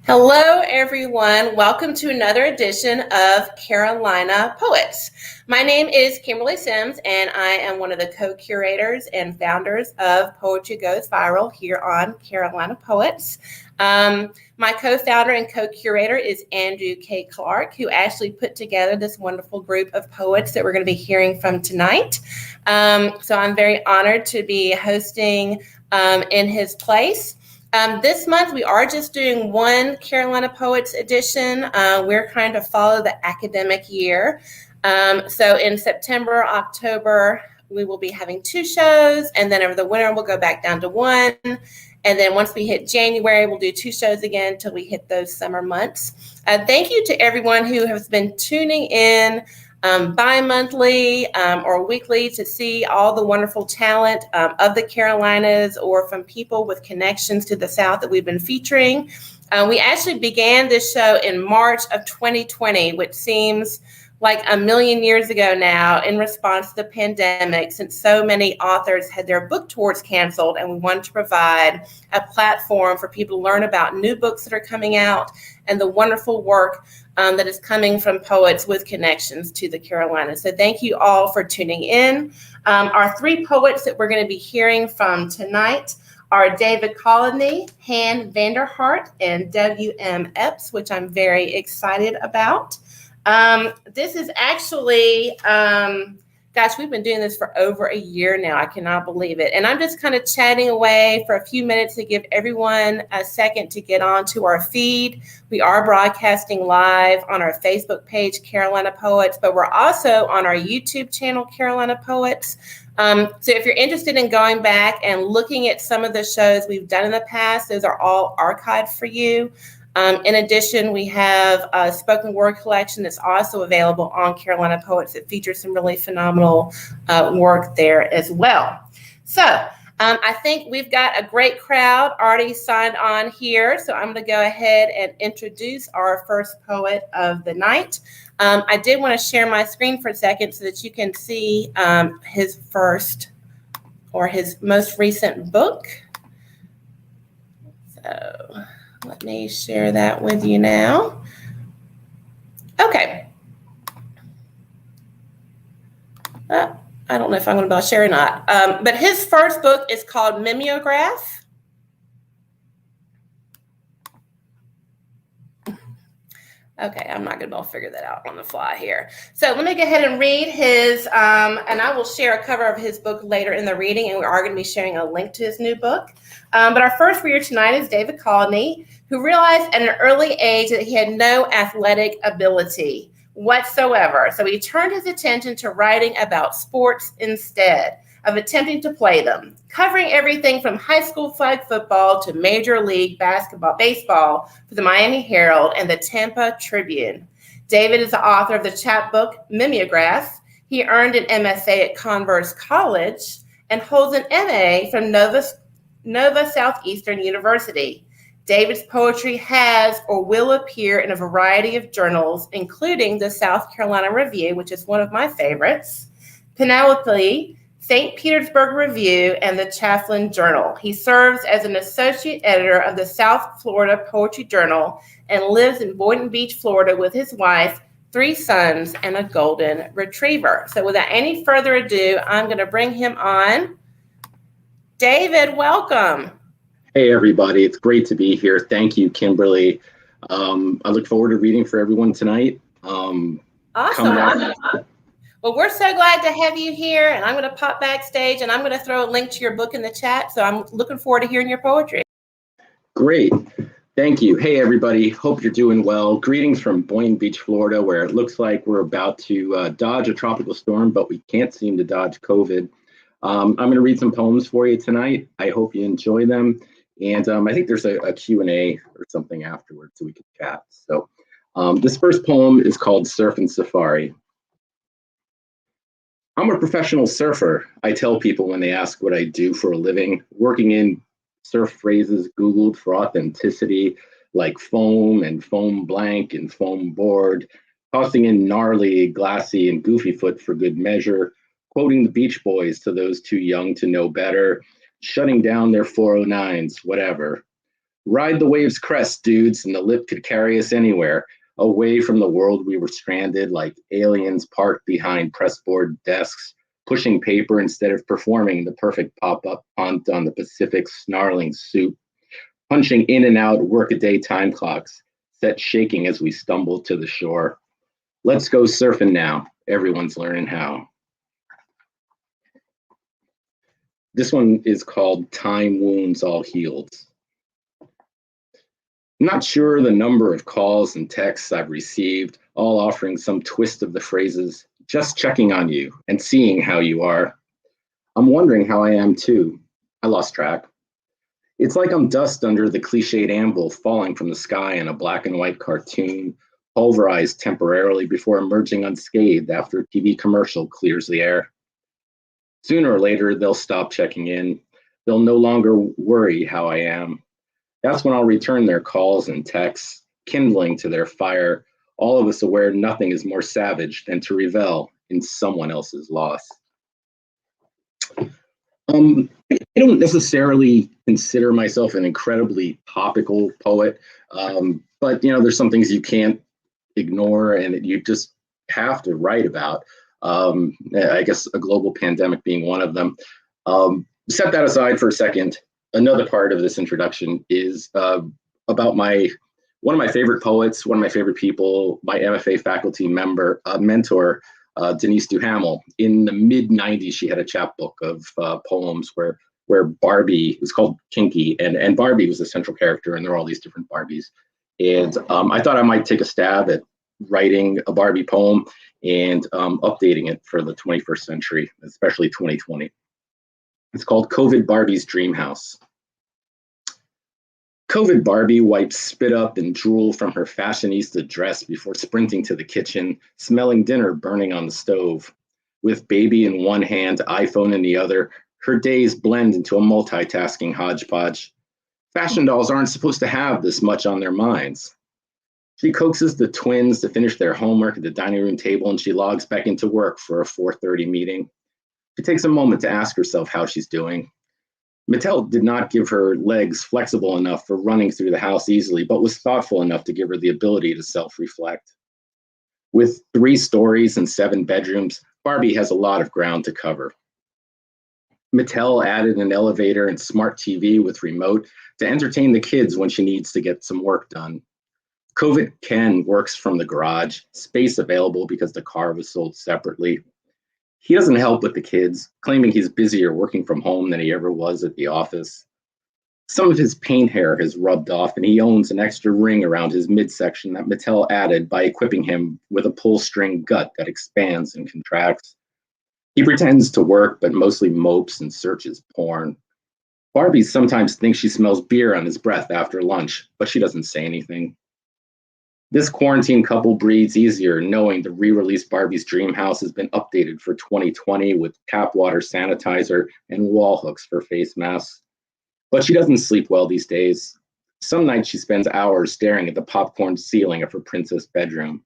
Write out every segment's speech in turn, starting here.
Hello, everyone. Welcome to another edition of Carolina Poets. My name is Kimberly Sims, and I am one of the co-curators and founders of Poetry Goes Viral here on Carolina Poets. My co-founder and co-curator is Andrew K. Clark, who actually put together this wonderful group of poets that we're going to be hearing from tonight. So I'm very honored to be hosting in his place. This month, we are just doing one Carolina Poets edition. We're trying to follow the academic year. So in September, October, we will be having 2 shows, and then over the winter, we'll go back down to 1. And then once we hit January, we'll do 2 shows again until we hit those summer months. Thank you to everyone who has been tuning in bi-monthly or weekly to see all the wonderful talent of the Carolinas or from people with connections to the South that we've been featuring. We actually began this show in March of 2020, which seems like a million years ago now, in response to the pandemic, since so many authors had their book tours canceled, and we wanted to provide a platform for people to learn about new books that are coming out and the wonderful work that is coming from poets with connections to the Carolinas. So thank you all for tuning in. Our 3 poets that we're going to be hearing from tonight are David Colodney, VanderHart, and W.M. Epes, which I'm very excited about. This is actually, gosh, we've been doing this for over a year now. I cannot believe it. And I'm just kind of chatting away for a few minutes to give everyone a second to get onto our feed. We are broadcasting live on our Facebook page, Carolina Poets, but we're also on our YouTube channel, Carolina Poets. So if you're interested in going back and looking at some of the shows we've done in the past, those are all archived for you. In addition, we have a spoken word collection that's also available on Carolina Poets that features some really phenomenal work there as well. So I think we've got a great crowd already signed on here. So I'm going to go ahead and introduce our first poet of the night. I did want to share my screen for a second so that you can see his first or his most recent book. So let me share that with you now. Okay. I don't know if I'm going to be able to share or not. But his first book is called Mimeograph. Okay, I'm not going to be able to figure that out on the fly here. So let me go ahead and read his, and I will share a cover of his book later in the reading, and we are going to be sharing a link to his new book. But our first reader tonight is David Colodney, who realized at an early age that he had no athletic ability whatsoever. So he turned his attention to writing about sports instead of attempting to play them, covering everything from high school flag football to major league baseball for the Miami Herald and the Tampa Tribune. David is the author of the chapbook Mimeograph. He earned an MSA at Converse College and holds an MA from Nova Southeastern University. David's poetry has or will appear in a variety of journals, including the South Carolina Review, which is one of my favorites, Panoply, St. Petersburg Review, and the Chaffin Journal. He serves as an associate editor of the South Florida Poetry Journal and lives in Boynton Beach, Florida with his wife, 3 sons, and a golden retriever. So without any further ado, I'm going to bring him on. David, welcome. Hey, everybody. It's great to be here. Thank you, Kimberly. I look forward to reading for everyone tonight. Awesome. Well, we're so glad to have you here, and I'm going to pop backstage, and I'm going to throw a link to your book in the chat, so I'm looking forward to hearing your poetry. Great. Thank you. Hey, everybody. Hope you're doing well. Greetings from Boynton Beach, Florida, where it looks like we're about to dodge a tropical storm, but we can't seem to dodge COVID. I'm going to read some poems for you tonight. I hope you enjoy them. And I think there's a Q&A or something afterwards so we can chat. So this first poem is called Surf and Safari. I'm a professional surfer. I tell people when they ask what I do for a living, working in surf phrases Googled for authenticity, like foam and foam blank and foam board, tossing in gnarly, glassy, and goofy foot for good measure, quoting the Beach Boys to those too young to know better, shutting down their 409s, whatever. Ride the wave's crest, dudes, and the lip could carry us anywhere, away from the world we were stranded like aliens parked behind pressboard desks, pushing paper instead of performing the perfect pop-up punt on the Pacific's snarling soup, punching in and out workaday time clocks, set shaking as we stumbled to the shore. Let's go surfing now. Everyone's learning how. This one is called Time Wounds All Healed. I'm not sure the number of calls and texts I've received, all offering some twist of the phrases, just checking on you and seeing how you are. I'm wondering how I am too. I lost track. It's like I'm dust under the cliched anvil falling from the sky in a black and white cartoon, pulverized temporarily before emerging unscathed after a TV commercial clears the air. Sooner or later, they'll stop checking in. They'll no longer worry how I am. That's when I'll return their calls and texts, kindling to their fire, all of us aware nothing is more savage than to revel in someone else's loss. I don't necessarily consider myself an incredibly topical poet, but there's some things you can't ignore and you just have to write about. I guess a global pandemic being one of them. Set that aside for a second. Another part of this introduction is about one of my favorite poets, one of my favorite people, my MFA faculty mentor, Denise Duhamel. In the mid-90s, she had a chapbook of poems where Barbie, it was called Kinky, and Barbie was the central character, and there are all these different Barbies. And I thought I might take a stab at writing a Barbie poem and updating it for the 21st century, especially 2020. It's called COVID Barbie's Dream House. COVID Barbie wipes spit up and drool from her fashionista dress before sprinting to the kitchen, smelling dinner burning on the stove. With baby in one hand, iPhone in the other, her days blend into a multitasking hodgepodge. Fashion dolls aren't supposed to have this much on their minds. She coaxes the twins to finish their homework at the dining room table, and she logs back into work for a 4:30 meeting. She takes a moment to ask herself how she's doing. Mattel did not give her legs flexible enough for running through the house easily, but was thoughtful enough to give her the ability to self-reflect. With 3 stories and 7 bedrooms, Barbie has a lot of ground to cover. Mattel added an elevator and smart TV with remote to entertain the kids when she needs to get some work done. COVID Ken works from the garage, space available because the car was sold separately. He doesn't help with the kids, claiming he's busier working from home than he ever was at the office. Some of his paint hair has rubbed off, and he owns an extra ring around his midsection that Mattel added by equipping him with a pull-string gut that expands and contracts. He pretends to work, but mostly mopes and searches porn. Barbie sometimes thinks she smells beer on his breath after lunch, but she doesn't say anything. This quarantine couple breathes easier knowing the re-released Barbie's Dream House has been updated for 2020 with tap water sanitizer and wall hooks for face masks. But she doesn't sleep well these days. Some nights she spends hours staring at the popcorn ceiling of her princess bedroom.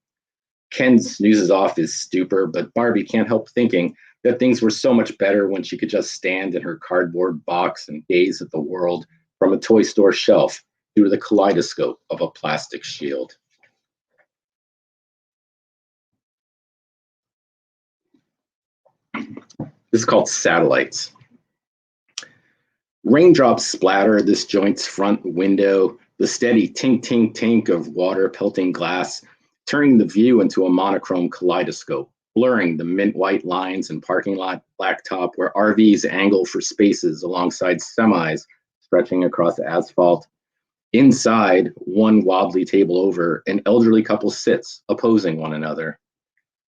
Ken snoozes off his stupor, but Barbie can't help thinking that things were so much better when she could just stand in her cardboard box and gaze at the world from a toy store shelf through the kaleidoscope of a plastic shield. This is called Satellites. Raindrops splatter this joint's front window, the steady tink, tink, tink of water pelting glass, turning the view into a monochrome kaleidoscope, blurring the mint white lines and parking lot blacktop where RVs angle for spaces alongside semis stretching across asphalt. Inside, one wobbly table over, an elderly couple sits, opposing one another.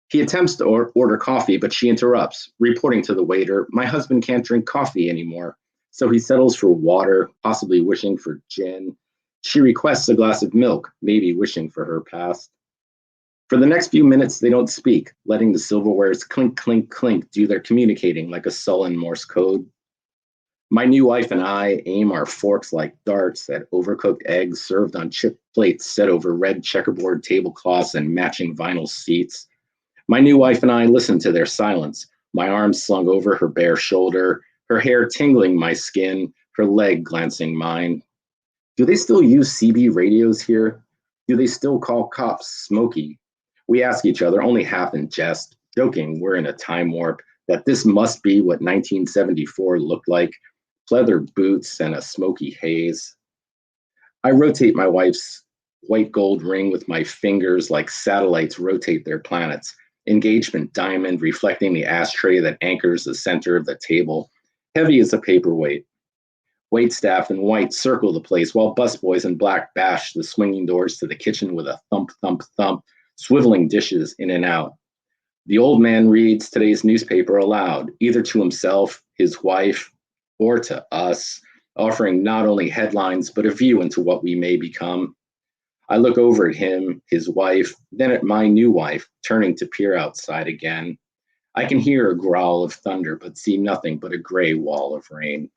He attempts to order coffee, but she interrupts, reporting to the waiter, "My husband can't drink coffee anymore." So he settles for water, possibly wishing for gin. She requests a glass of milk, maybe wishing for her past. For the next few minutes, they don't speak, letting the silverware's clink, clink, clink do their communicating like a sullen Morse code. My new wife and I aim our forks like darts at overcooked eggs served on chipped plates set over red checkerboard tablecloths and matching vinyl seats. My new wife and I listen to their silence, my arms slung over her bare shoulder, her hair tingling my skin, her leg glancing mine. Do they still use CB radios here? Do they still call cops Smokey? We ask each other, only half in jest, joking we're in a time warp, that this must be what 1974 looked like, pleather boots and a smoky haze. I rotate my wife's white gold ring with my fingers like satellites rotate their planets, engagement diamond reflecting the ashtray that anchors the center of the table, heavy as a paperweight. Waitstaff in white circle the place while busboys in black bash the swinging doors to the kitchen with a thump, thump, thump, swiveling dishes in and out. The old man reads today's newspaper aloud, either to himself, his wife, or to us, offering not only headlines, but a view into what we may become. I look over at him, his wife, then at my new wife, turning to peer outside again. I can hear a growl of thunder, but see nothing but a gray wall of rain.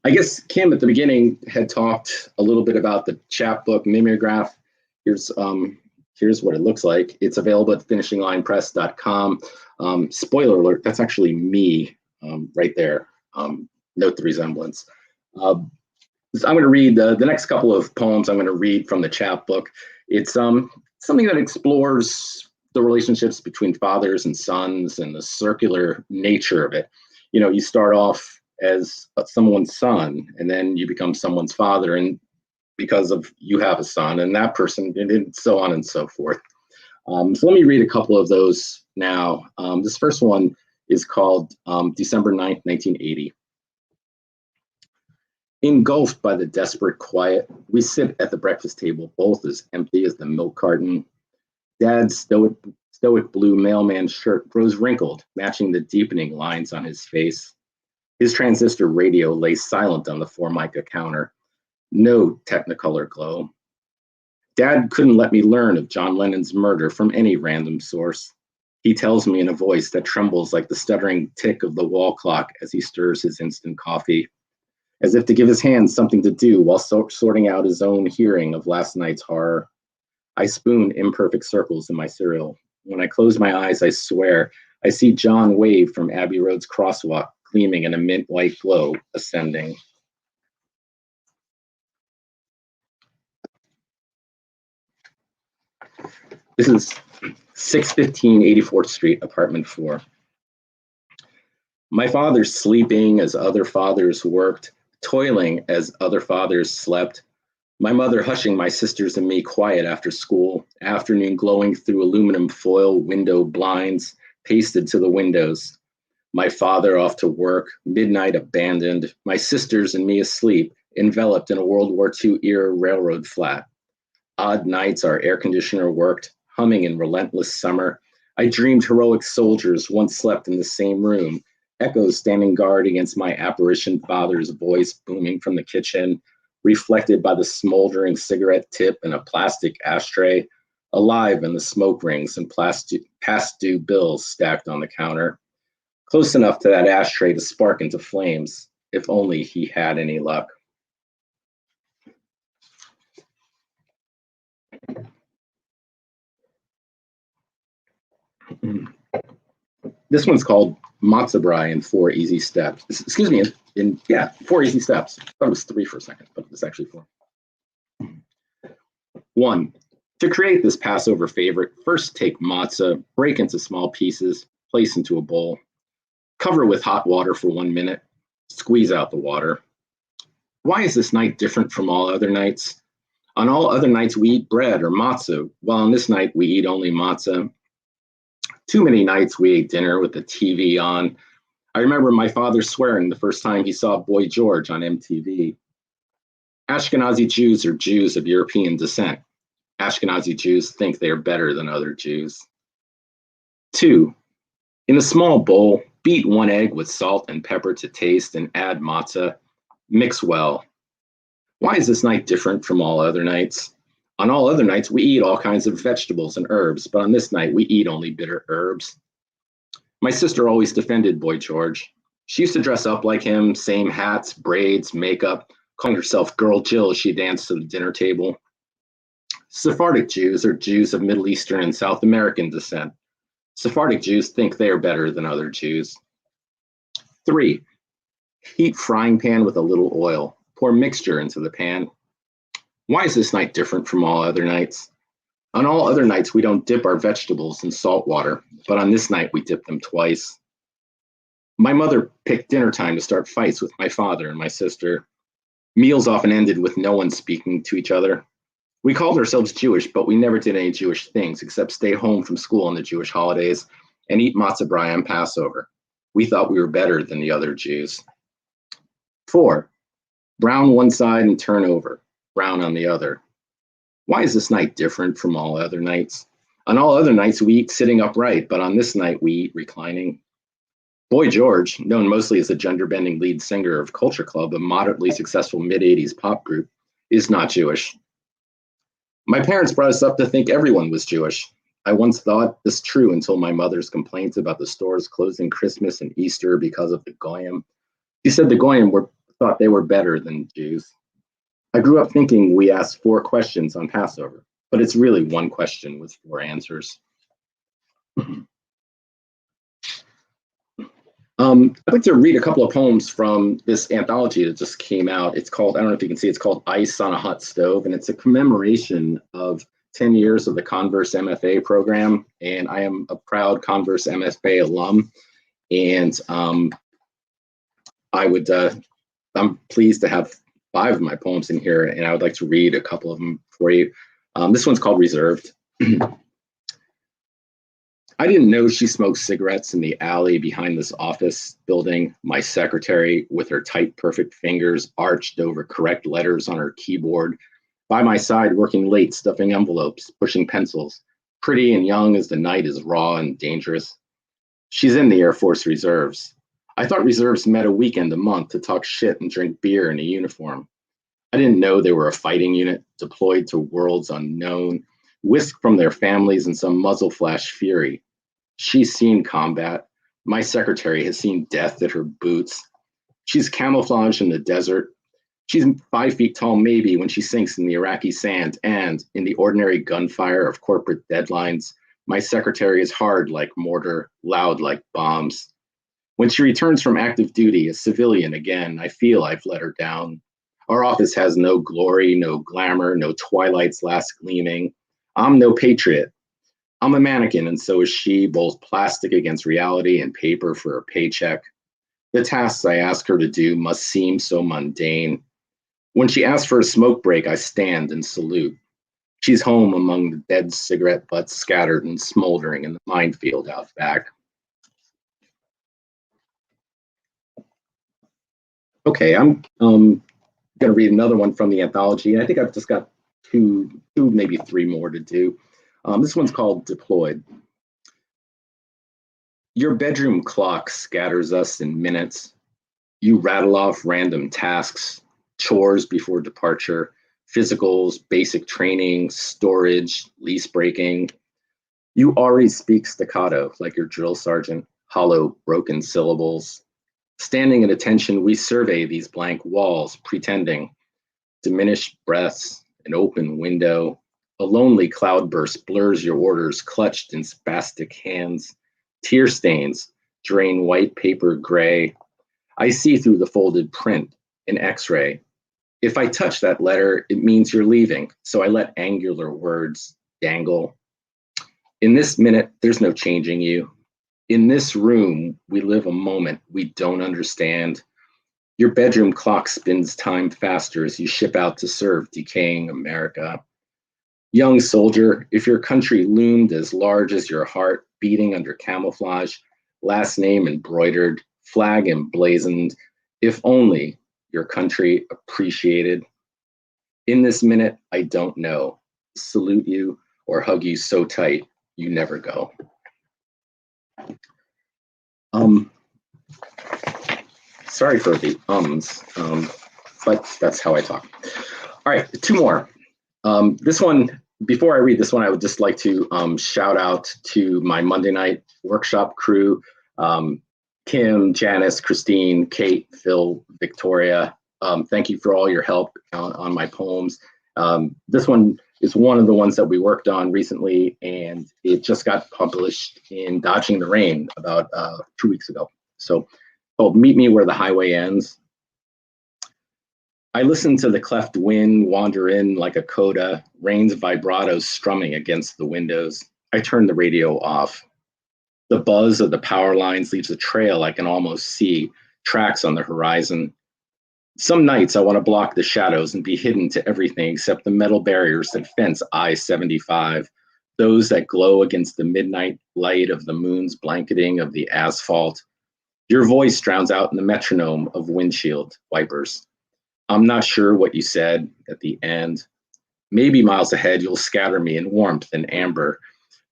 I guess Kim at the beginning had talked a little bit about the chapbook Mimeograph. Here's what it looks like. It's available at finishinglinepress.com. Spoiler alert, that's actually me right there. Note the resemblance. I'm going to read the next couple of poems I'm going to read from the chapbook. It's something that explores the relationships between fathers and sons and the circular nature of it. You know, you start off as someone's son, and then you become someone's father, and because of you have a son and that person, and so on and so forth. So let me read a couple of those now. This first one is called December 9th, 1980. Engulfed by the desperate quiet, we sit at the breakfast table, both as empty as the milk carton. Dad's stoic blue mailman shirt grows wrinkled, matching the deepening lines on his face. His transistor radio lay silent on the Formica counter. No Technicolor glow. Dad couldn't let me learn of John Lennon's murder from any random source. He tells me in a voice that trembles like the stuttering tick of the wall clock as he stirs his instant coffee, as if to give his hands something to do while sorting out his own hearing of last night's horror. I spoon imperfect circles in my cereal. When I close my eyes, I swear, I see John wave from Abbey Road's crosswalk, gleaming in a mint white glow, ascending. This is 615 84th Street, apartment 4. My father's sleeping as other fathers worked, toiling as other fathers slept. My mother hushing my sisters and me quiet after school, afternoon glowing through aluminum foil window blinds pasted to the windows. My father off to work, midnight abandoned, my sisters and me asleep, enveloped in a World War II era railroad flat. Odd nights our air conditioner worked, humming in relentless summer. I dreamed heroic soldiers once slept in the same room, echoes standing guard against my apparition father's voice booming from the kitchen, reflected by the smoldering cigarette tip in a plastic ashtray, alive in the smoke rings and past due bills stacked on the counter. Close enough to that ashtray to spark into flames, if only he had any luck. This one's called Matzo Brie in 4 Easy Steps. Excuse me, 4 Easy Steps. I thought it was 3 for a second, but it's actually 4. 1. To create this Passover favorite, first take matzah, break into small pieces, place into a bowl. Cover with hot water for 1 minute. Squeeze out the water. Why is this night different from all other nights? On all other nights, we eat bread or matzah, while on this night, we eat only matzah. Too many nights we ate dinner with the TV on. I remember my father swearing the first time he saw Boy George on MTV. Ashkenazi Jews are Jews of European descent. Ashkenazi Jews think they are better than other Jews. 2. In a small bowl, beat 1 egg with salt and pepper to taste and add matzah. Mix well. Why is this night different from all other nights? On all other nights, we eat all kinds of vegetables and herbs, but on this night, we eat only bitter herbs. My sister always defended Boy George. She used to dress up like him, same hats, braids, makeup, calling herself Girl Jill as she danced to the dinner table. Sephardic Jews are Jews of Middle Eastern and South American descent. Sephardic Jews think they are better than other Jews. 3. Heat frying pan with a little oil. Pour mixture into the pan. Why is this night different from all other nights? On all other nights, we don't dip our vegetables in salt water, but on this night, we dip them twice. My mother picked dinner time to start fights with my father and my sister. Meals often ended with no one speaking to each other. We called ourselves Jewish, but we never did any Jewish things except stay home from school on the Jewish holidays and eat matzah brai on Passover. We thought we were better than the other Jews. 4, brown one side and turn over, brown on the other. Why is this night different from all other nights? On all other nights, we eat sitting upright, but on this night, we eat reclining. Boy George, known mostly as the gender-bending lead singer of Culture Club, a moderately successful mid-'80s pop group, is not Jewish. My parents brought us up to think everyone was Jewish. I once thought this true until my mother's complaints about the stores closing Christmas and Easter because of the Goyim. She said the Goyim thought they were better than Jews. I grew up thinking we asked 4 questions on Passover, but it's really 1 question with 4 answers. I'd like to read a couple of poems from this anthology that just came out. It's called, I don't know if you can see, it's called Ice on a Hot Stove, and it's a commemoration of 10 years of the Converse MFA program, and I am a proud Converse MFA alum, and I'm pleased to have 5 of my poems in here, and I would like to read a couple of them for you. This one's called Reserved. I didn't know she smoked cigarettes in the alley behind this office building. My secretary, with her tight, perfect fingers arched over correct letters on her keyboard, by my side working late, stuffing envelopes, pushing pencils, pretty and young as the night is raw and dangerous. She's in the Air Force Reserves. I thought reserves met a weekend a month to talk shit and drink beer in a uniform. I didn't know they were a fighting unit deployed to worlds unknown, whisked from their families in some muzzle flash fury. She's seen combat. My secretary has seen death at her boots. She's camouflaged in the desert. She's 5 feet tall maybe when she sinks in the Iraqi sand, and in the ordinary gunfire of corporate deadlines, my secretary is hard like mortar, loud like bombs. When she returns from active duty, a civilian again, I feel I've let her down. Our office has no glory, no glamour, no twilight's last gleaming. I'm no patriot. I'm a mannequin, and so is she, both plastic against reality and paper for a paycheck. The tasks I ask her to do must seem so mundane. When she asks for a smoke break, I stand and salute. She's home among the dead cigarette butts scattered and smoldering in the minefield out back. Okay, I'm going to read another one from the anthology. I think I've just got two, maybe 3 more to do. This one's called Deployed. Your bedroom clock scatters us in minutes. You rattle off random tasks, chores before departure, physicals, basic training, storage, lease breaking. You already speak staccato like your drill sergeant, hollow, broken syllables. Standing at attention, we survey these blank walls, pretending. Diminished breaths, an open window. A lonely cloudburst blurs your orders clutched in spastic hands. Tear stains drain white paper gray. I see through the folded print, an X-ray. If I touch that letter, it means you're leaving, so I let angular words dangle. In this minute, there's no changing you. In this room, we live a moment we don't understand. Your bedroom clock spins time faster as you ship out to serve decaying America. Young soldier, if your country loomed as large as your heart, beating under camouflage, last name embroidered, flag emblazoned, if only your country appreciated. In this minute, I don't know. Salute you or hug you so tight, you never go. Sorry for the but that's how I talk. All right, 2 more. This one, before I read this one, I would just like to shout out to my Monday night workshop crew, Kim, Janice, Christine, Kate, Phil, Victoria. Thank you for all your help on my poems. This one is one of the ones that we worked on recently, and it just got published in Dodging the Rain about 2 weeks ago. So Oh, Meet Me Where the Highway Ends. I listen to the cleft wind wander in like a coda, rain's vibrato strumming against the windows. I turn the radio off. The buzz of the power lines leaves a trail I can almost see, tracks on the horizon. Some nights I want to block the shadows and be hidden to everything except the metal barriers that fence I-75, those that glow against the midnight light of the moon's blanketing of the asphalt. Your voice drowns out in the metronome of windshield wipers. I'm not sure what you said at the end. Maybe miles ahead you'll scatter me in warmth and amber,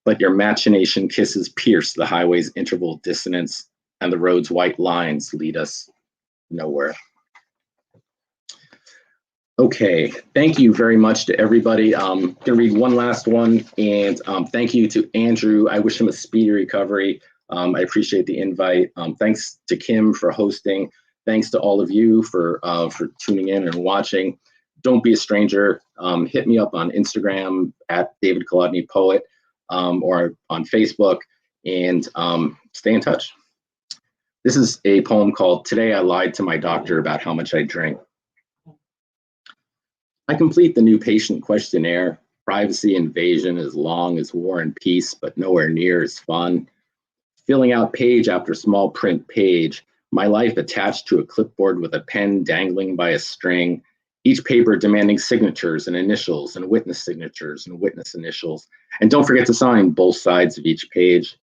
but your machination kisses pierce the highway's interval dissonance, and the road's white lines lead us nowhere. Okay, thank you very much to everybody. I'm gonna read one last one, and thank you to Andrew. I wish him a speedy recovery. I appreciate the invite. Thanks to Kim for hosting. Thanks to all of you for tuning in and watching. Don't be a stranger. Hit me up on Instagram at David Colodney Poet, or on Facebook, and stay in touch. This is a poem called Today I Lied to My Doctor About How Much I Drink. I complete the new patient questionnaire. Privacy invasion as long as war and peace, but nowhere near as fun. Filling out page after small print page, my life attached to a clipboard with a pen dangling by a string, each paper demanding signatures and initials and witness signatures and witness initials. And don't forget to sign both sides of each page.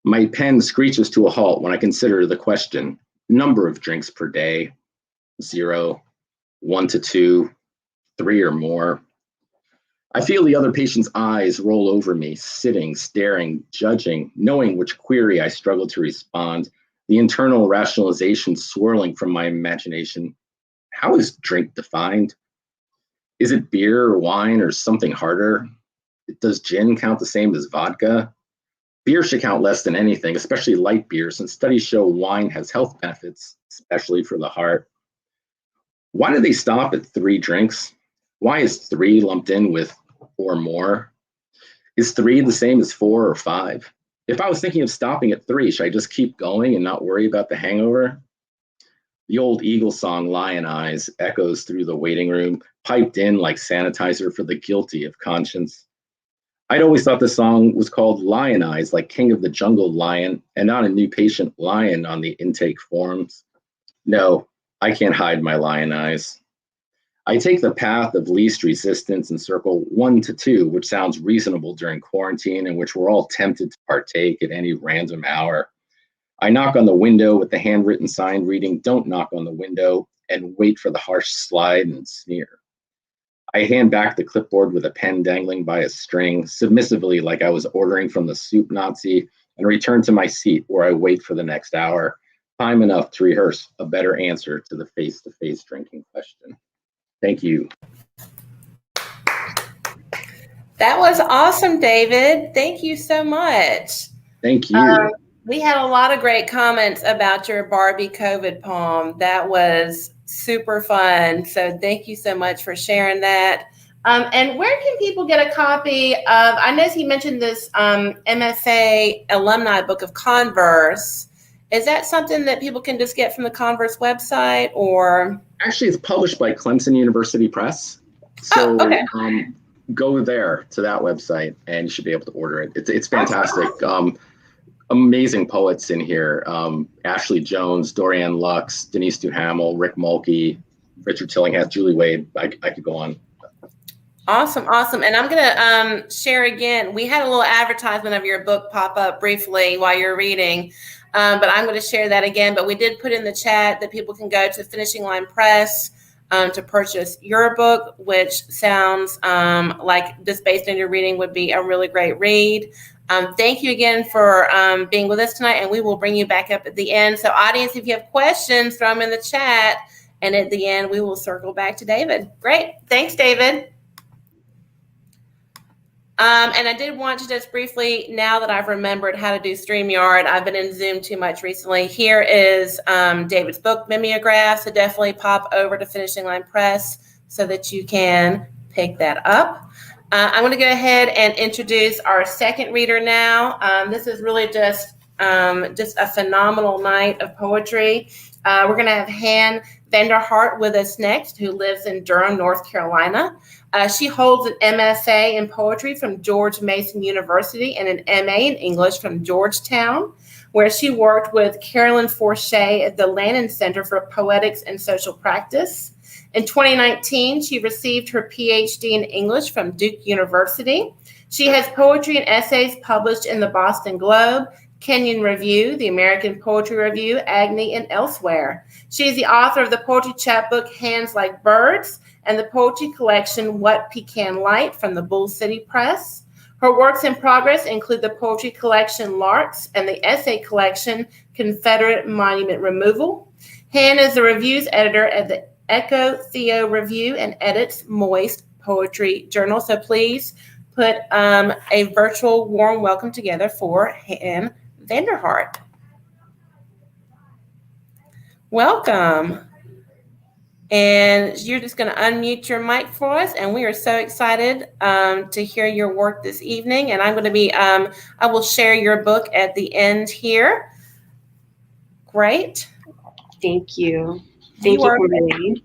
My pen screeches to a halt when I consider the question: number of drinks per day, 0, 1 to 2, 3 or more. I feel the other patient's eyes roll over me, sitting, staring, judging, knowing which query I struggle to respond, the internal rationalization swirling from my imagination. How is drink defined? Is it beer or wine or something harder? Does gin count the same as vodka? Beer should count less than anything, especially light beer, since studies show wine has health benefits, especially for the heart. Why do they stop at 3 drinks? Why is 3 lumped in with or more? Is 3 the same as 4 or 5? If I was thinking of stopping at 3, should I just keep going and not worry about the hangover? The old Eagles song, Lion Eyes, echoes through the waiting room, piped in like sanitizer for the guilty of conscience. I'd always thought the song was called Lion Eyes, like King of the Jungle Lion, and not a new patient lion on the intake forms. No, I can't hide my lion eyes. I take the path of least resistance and circle 1 to 2, which sounds reasonable during quarantine and which we're all tempted to partake at any random hour. I knock on the window with the handwritten sign reading, "Don't knock on the window," and wait for the harsh slide and sneer. I hand back the clipboard with a pen dangling by a string, submissively like I was ordering from the soup Nazi, and return to my seat where I wait for the next hour, time enough to rehearse a better answer to the face-to-face drinking question. Thank you. That was awesome, David. Thank you so much. Thank you. We had a lot of great comments about your Barbie COVID poem. That was super fun. So thank you so much for sharing that. And where can people get a copy of, I know he mentioned this MFA alumni book of Converse. Is that something that people can just get from the Converse website, or? Actually, it's published by Clemson University Press. So okay. Go there to that website and you should be able to order it. It's fantastic. Amazing poets in here. Ashley Jones, Dorianne Lux, Denise Duhamel, Rick Mulkey, Richard Tillinghast, Julie Wade. I could go on. Awesome. And I'm going to share again. We had a little advertisement of your book pop up briefly while you're reading, but I'm going to share that again. But we did put in the chat that people can go to Finishing Line Press to purchase your book, which sounds like, just based on your reading, would be a really great read. Thank you again for being with us tonight, and we will bring you back up at the end. So audience, if you have questions, throw them in the chat, and at the end, we will circle back to David. Great. Thanks, David. And I did want to just briefly, now that I've remembered how to do StreamYard, I've been in Zoom too much recently. Here is David's book, Mimeograph. So definitely pop over to Finishing Line Press so that you can pick that up. I'm going to go ahead and introduce our second reader now. This is really just Just a phenomenal night of poetry. We're going to have VanderHart with us next, who lives in Durham, North Carolina. She holds an MFA in poetry from George Mason University and an MA in English from Georgetown, where she worked with Carolyn Forche at the Lannan Center for Poetics and Social Practice. In 2019, she received her PhD in English from Duke University. She has poetry and essays published in the Boston Globe, Kenyon Review, the American Poetry Review, Agni, and elsewhere. She is the author of the poetry chapbook Hands Like Birds and the poetry collection What Pecan Light from the Bull City Press. Her works in progress include the poetry collection Larks and the essay collection Confederate Monument Removal. Han is the reviews editor at the Echo Theo Review and edits Moist Poetry Journal. So please put a virtual warm welcome together for Han VanderHart. Welcome. And you're just going to unmute your mic for us. And we are so excited to hear your work this evening. And I'm going to be, I will share your book at the end here. Great. Thank you. Thank you, Kimberly.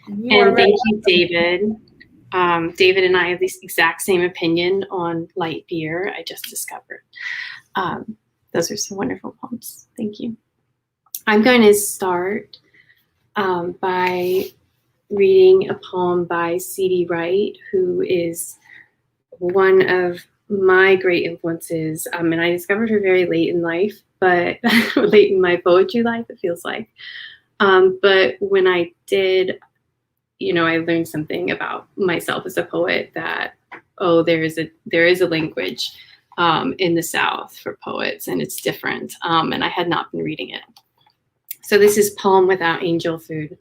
And thank you, David. David and I have this exact same opinion on light beer, I just discovered. Those are some wonderful poems. Thank you. I'm going to start by reading a poem by C.D. Wright, who is one of my great influences. And I discovered her very late in life, but late in my poetry life, it feels like. But when I did, I learned something about myself as a poet that, there is a language in the South for poets, and it's different. And I had not been reading it. So this is Poem Without Angel Food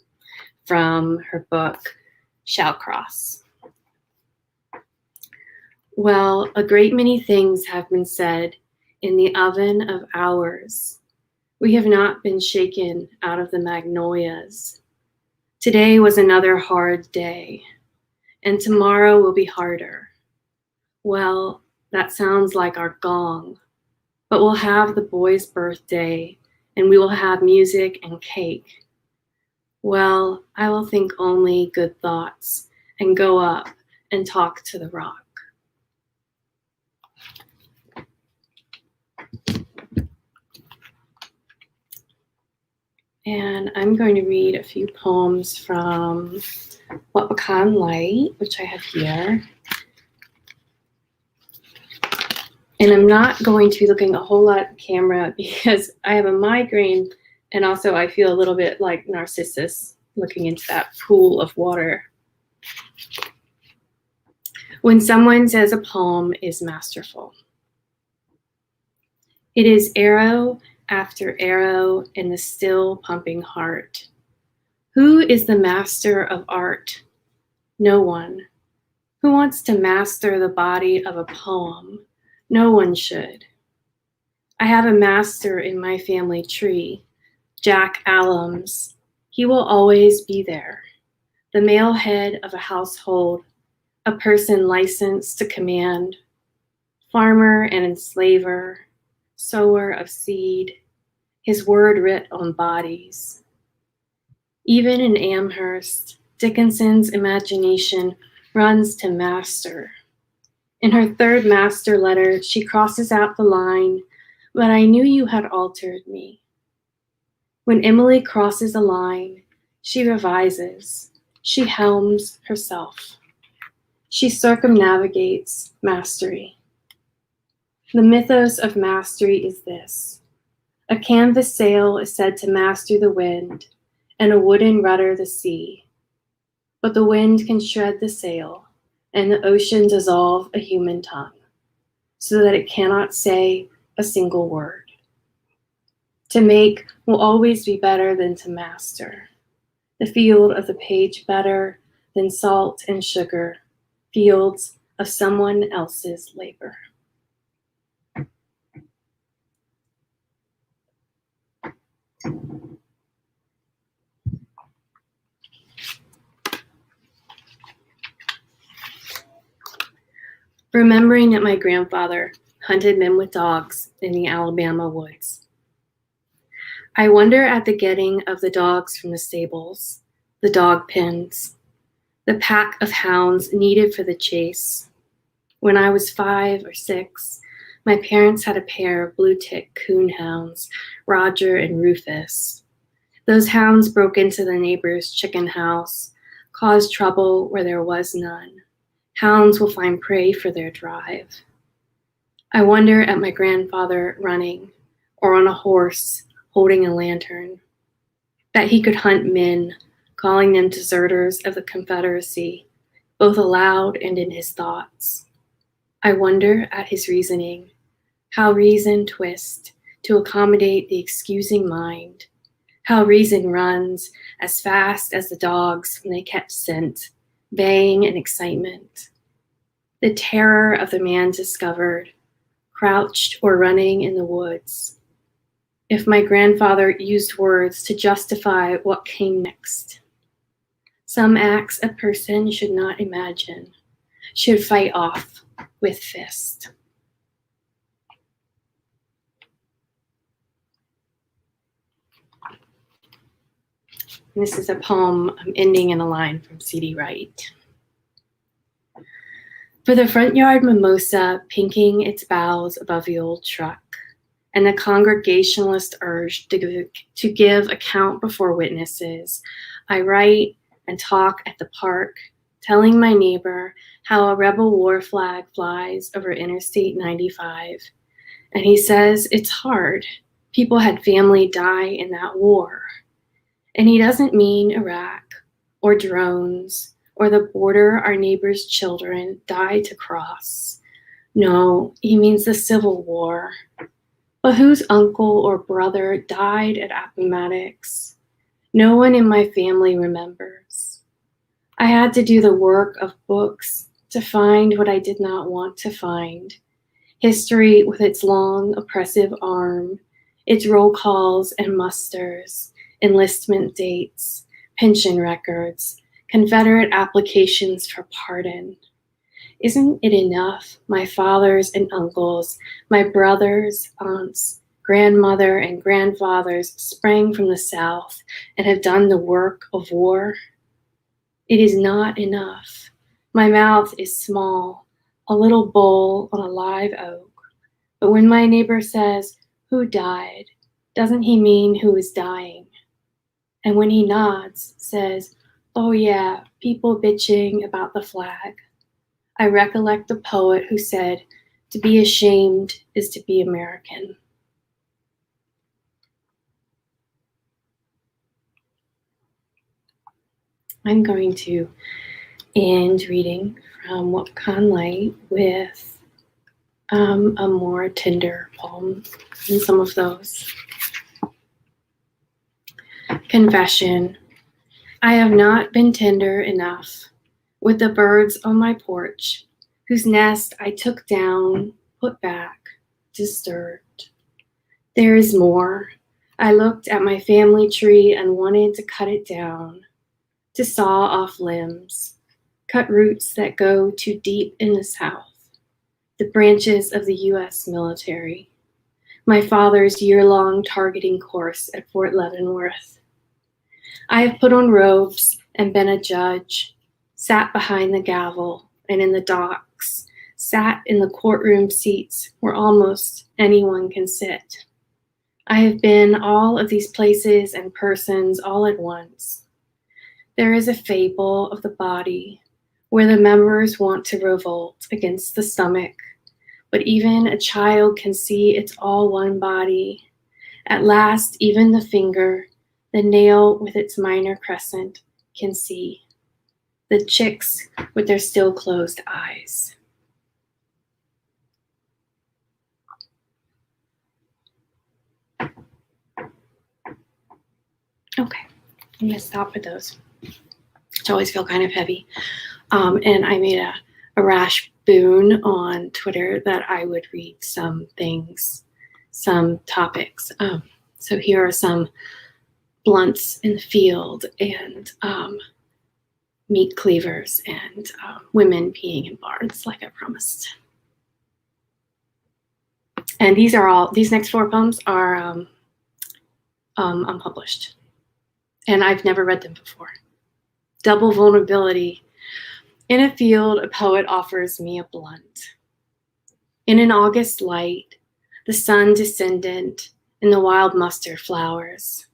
from her book, Shallcross. Well, a great many things have been said in the oven of hours. We have not been shaken out of the magnolias. Today was another hard day, and tomorrow will be harder. Well, that sounds like our gong, but we'll have the boy's birthday, and we will have music and cake. Well, I will think only good thoughts and go up and talk to the rock. And I'm going to read a few poems from What Pecan Light, which I have here. And I'm not going to be looking a whole lot at the camera because I have a migraine, and also I feel a little bit like Narcissus looking into that pool of water. When someone says a poem is masterful, it is arrow after arrow in the still pumping heart. Who is the master of art? No one. Who wants to master the body of a poem? No one should. I have a master in my family tree, Jack Allums. He will always be there. The male head of a household, a person licensed to command, farmer and enslaver, sower of seed, his word writ on bodies. Even in Amherst, Dickinson's imagination runs to master. In her third master letter, she crosses out the line, but I knew you had altered me. When Emily crosses a line, she revises, she helms herself. She circumnavigates mastery. The mythos of mastery is this. A canvas sail is said to master the wind, and a wooden rudder the sea. But the wind can shred the sail, and the ocean dissolve a human tongue, so that it cannot say a single word. To make will always be better than to master. The field of the page better than salt and sugar, fields of someone else's labor. Remembering that my grandfather hunted men with dogs in the Alabama woods. I wonder at the getting of the dogs from the stables, the dog pens, the pack of hounds needed for the chase. When I was 5 or 6, my parents had a pair of blue-tick coon hounds, Roger and Rufus. Those hounds broke into the neighbor's chicken house, caused trouble where there was none. Hounds will find prey for their drive. I wonder at my grandfather running, or on a horse, holding a lantern, that he could hunt men, calling them deserters of the Confederacy, both aloud and in his thoughts. I wonder at his reasoning, how reason twists to accommodate the excusing mind, how reason runs as fast as the dogs when they catch scent, baying in excitement. The terror of the man discovered, crouched or running in the woods. If my grandfather used words to justify what came next. Some acts a person should not imagine, should fight off with fist. And this is a poem ending in a line from C.D. Wright. For the front yard mimosa pinking its boughs above the old truck, and the Congregationalist urge to give account before witnesses, I write and talk at the park, telling my neighbor how a rebel war flag flies over Interstate 95. And he says it's hard. People had family die in that war. And he doesn't mean Iraq or drones or the border our neighbors' children died to cross. No, he means the Civil War. But whose uncle or brother died at Appomattox? No one in my family remembers. I had to do the work of books to find what I did not want to find. History with its long, oppressive arm, its roll calls and musters, enlistment dates, pension records, Confederate applications for pardon. Isn't it enough? My fathers and uncles, my brothers, aunts, grandmother, and grandfathers sprang from the South and have done the work of war. It is not enough. My mouth is small, a little bowl on a live oak. But when my neighbor says, "Who died?" doesn't he mean who is dying? And when he nods, says, "Oh yeah, people bitching about the flag," I recollect the poet who said, "To be ashamed is to be American." I'm going to end reading from What Con Light with a more tender poem than some of those. Confession. I have not been tender enough with the birds on my porch, whose nest I took down, put back, disturbed. There is more. I looked at my family tree and wanted to cut it down, to saw off limbs, cut roots that go too deep in the South, the branches of the U.S. military, my father's year-long targeting course at Fort Leavenworth. I have put on robes and been a judge, sat behind the gavel and in the docks, sat in the courtroom seats where almost anyone can sit. I have been all of these places and persons all at once. There is a fable of the body where the members want to revolt against the stomach, but even a child can see it's all one body. At last, even the finger, the nail with its minor crescent, can see. The chicks with their still closed eyes. Okay, I'm gonna stop with those, which always feel kind of heavy. And I made a rash boon on Twitter that I would read some things, some topics. So here are some blunts in the field and meat cleavers and women peeing in barns, like I promised. And these next 4 poems are unpublished. And I've never read them before. Double vulnerability. In a field, a poet offers me a blunt. In an August light, the sun descendant and the wild mustard flowers.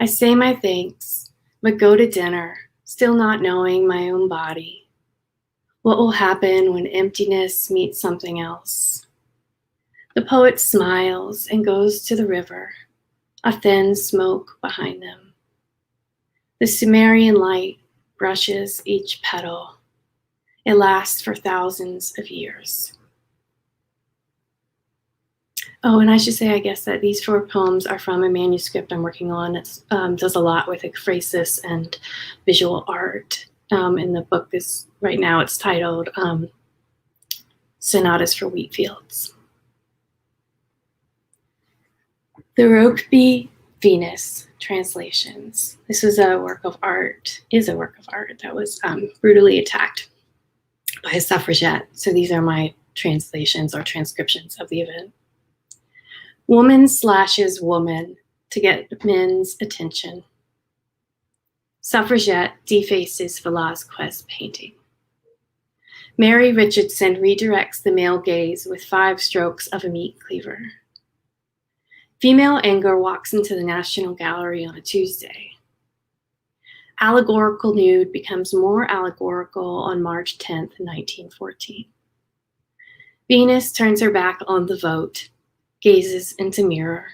I say my thanks, but go to dinner, still not knowing my own body. What will happen when emptiness meets something else? The poet smiles and goes to the river, a thin smoke behind them. The Sumerian light brushes each petal. It lasts for thousands of years. Oh, and I should say, I guess, that these 4 poems are from a manuscript I'm working on. It does a lot with ekphrasis and visual art. And the book is, right now, it's titled Sonatas for Wheat Fields. The Rokeby Venus translations. This is a work of art that was brutally attacked by a suffragette. So these are my translations or transcriptions of the event. Woman slashes woman to get men's attention. Suffragette defaces Velázquez painting. Mary Richardson redirects the male gaze with 5 strokes of a meat cleaver. Female anger walks into the National Gallery on a Tuesday. Allegorical nude becomes more allegorical on March 10th, 1914. Venus turns her back on the vote, gazes into mirror.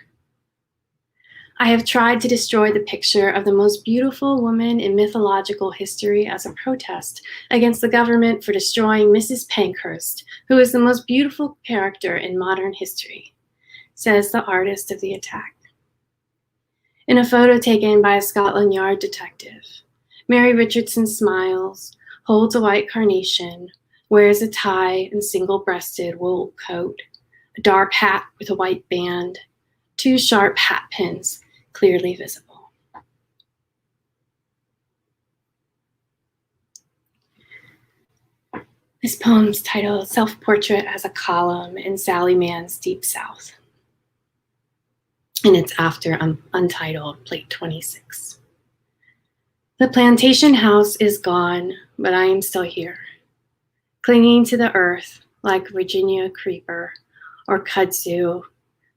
I have tried to destroy the picture of the most beautiful woman in mythological history as a protest against the government for destroying Mrs. Pankhurst, who is the most beautiful character in modern history, says the artist of the attack. In a photo taken by a Scotland Yard detective, Mary Richardson smiles, holds a white carnation, wears a tie and single-breasted wool coat, a dark hat with a white band, 2 sharp hat pins clearly visible. This poem's titled Self-Portrait as a Column in Sally Mann's Deep South. And it's after Untitled, plate 26. The plantation house is gone, but I am still here, clinging to the earth like Virginia creeper or kudzu,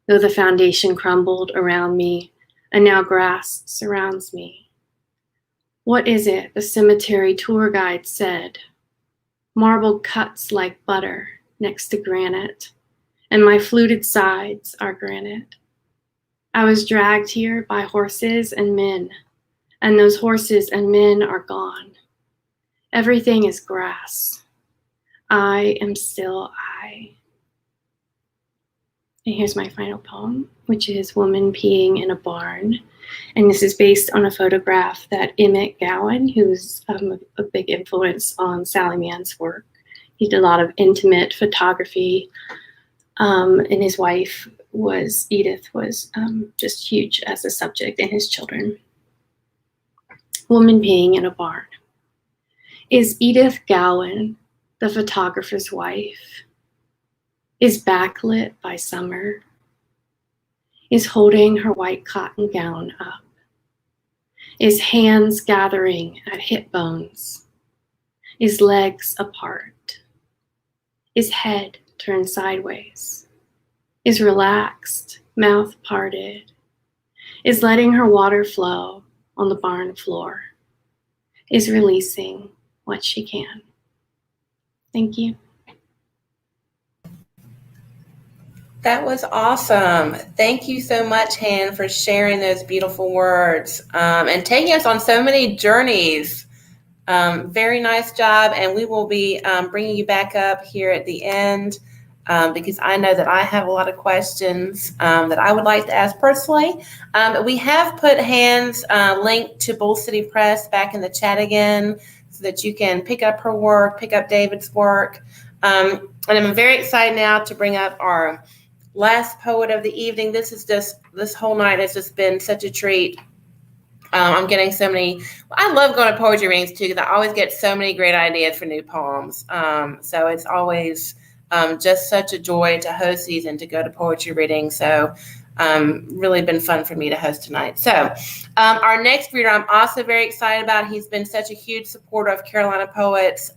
though the foundation crumbled around me and now grass surrounds me. What is it the cemetery tour guide said? Marble cuts like butter next to granite, and my fluted sides are granite. I was dragged here by horses and men, and those horses and men are gone. Everything is grass. I am still I. And here's my final poem, which is Woman Peeing in a Barn. And this is based on a photograph that Emmett Gowan, who's a big influence on Sally Mann's work. He did a lot of intimate photography, and his wife Edith was just huge as a subject, and his children. Woman Peeing in a Barn. Is Edith Gowan the photographer's wife? Is backlit by summer? Is holding her white cotton gown up? Is hands gathering at hip bones? Is legs apart? Is head turned sideways? Is relaxed, mouth parted? Is letting her water flow on the barn floor? Is releasing what she can? Thank you. That was awesome. Thank you so much, Han, for sharing those beautiful words and taking us on so many journeys. Very nice job. And we will be bringing you back up here at the end because I know that I have a lot of questions that I would like to ask personally. We have put Han's link to Bull City Press back in the chat again so that you can pick up her work, pick up David's work. And I'm very excited now to bring up our last poet of the evening. This whole night has just been such a treat. I'm getting so many, I love going to poetry readings too, because I always get so many great ideas for new poems. So it's always Just such a joy to host these and to go to poetry readings. So really been fun for me to host tonight. So our next reader I'm also very excited about. He's been such a huge supporter of Carolina Poets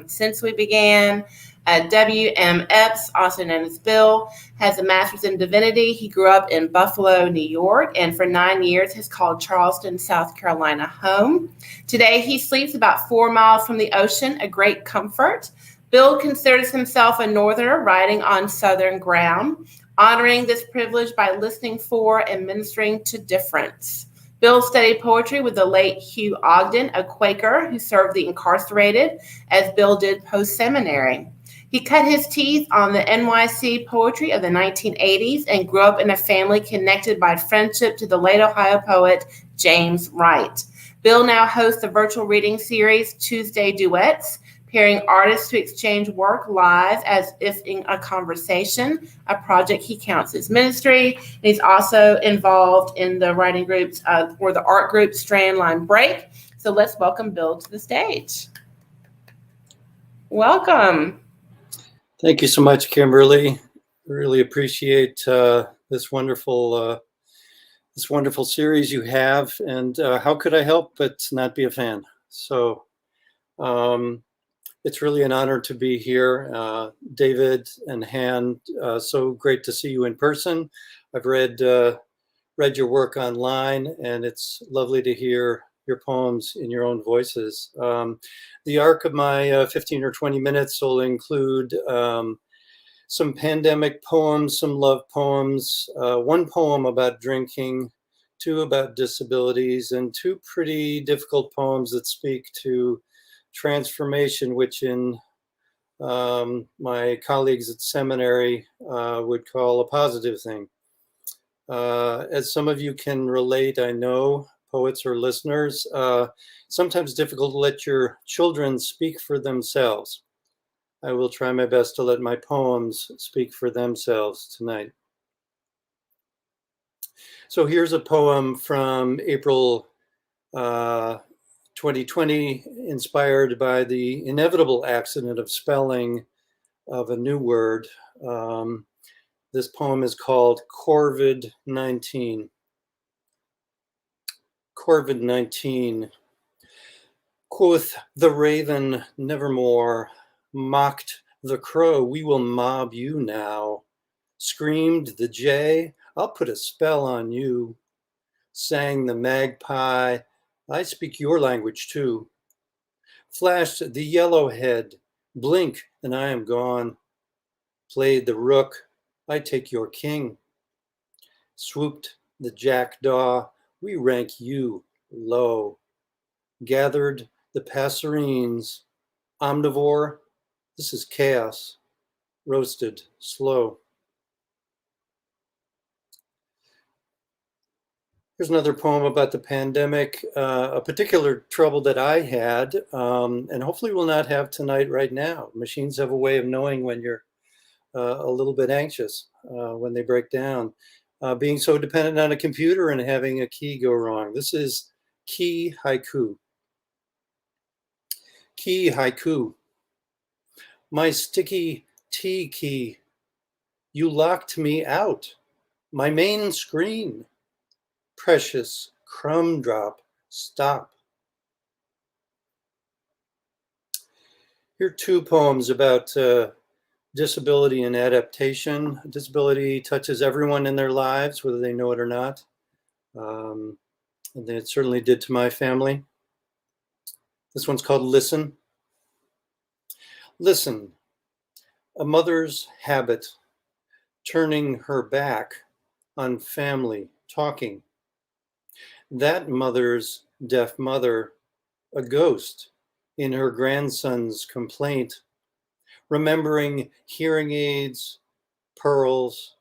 since we began. W.M. Epes, also known as Bill, has a master's in divinity. He grew up in Buffalo, New York, and for 9 years has called Charleston, South Carolina home. Today, he sleeps about 4 miles from the ocean, a great comfort. Bill considers himself a Northerner riding on Southern ground, honoring this privilege by listening for and ministering to difference. Bill studied poetry with the late Hugh Ogden, a Quaker who served the incarcerated, as Bill did post-seminary. He cut his teeth on the NYC poetry of the 1980s and grew up in a family connected by friendship to the late Ohio poet James Wright. Bill now hosts a virtual reading series, Tuesday Duets, pairing artists to exchange work live as if in a conversation, a project he counts as ministry. And he's also involved in the writing groups or the art group Strand Line Break. So let's welcome Bill to the stage. Welcome. Thank you so much, Kimberly. Really appreciate this wonderful series you have, and how could I help but not be a fan? So it's really an honor to be here. David and Han, so great to see you in person. I've read your work online, and it's lovely to hear your poems in your own voices. The arc of my 15 or 20 minutes will include some pandemic poems, some love poems, one poem about drinking, 2 about disabilities, and 2 pretty difficult poems that speak to transformation, which in my colleagues at seminary would call a positive thing. As some of you can relate, I know, poets or listeners, sometimes difficult to let your children speak for themselves. I will try my best to let my poems speak for themselves tonight. So here's a poem from April 2020, inspired by the inevitable accident of spelling of a new word. This poem is called COVID-19. COVID-19. Quoth the raven nevermore, mocked the crow, we will mob you now. Screamed the jay, I'll put a spell on you. Sang the magpie, I speak your language too. Flashed the yellowhead, blink and I am gone. Played the rook, I take your king. Swooped the jackdaw, we rank you low. Gathered the passerines, omnivore, this is chaos, roasted slow. Here's another poem about the pandemic, a particular trouble that I had, and hopefully will not have tonight right now. Machines have a way of knowing when you're a little bit anxious, when they break down. Being so dependent on a computer and having a key go wrong. This is key haiku. Key haiku. My sticky T key, you locked me out. My main screen, precious crumb drop, stop. Here are 2 poems about disability and adaptation. Disability touches everyone in their lives, whether they know it or not. And it certainly did to my family. This one's called Listen. Listen, a mother's habit, turning her back on family, talking. That mother's deaf mother, a ghost in her grandson's complaint, remembering hearing aids, pearls,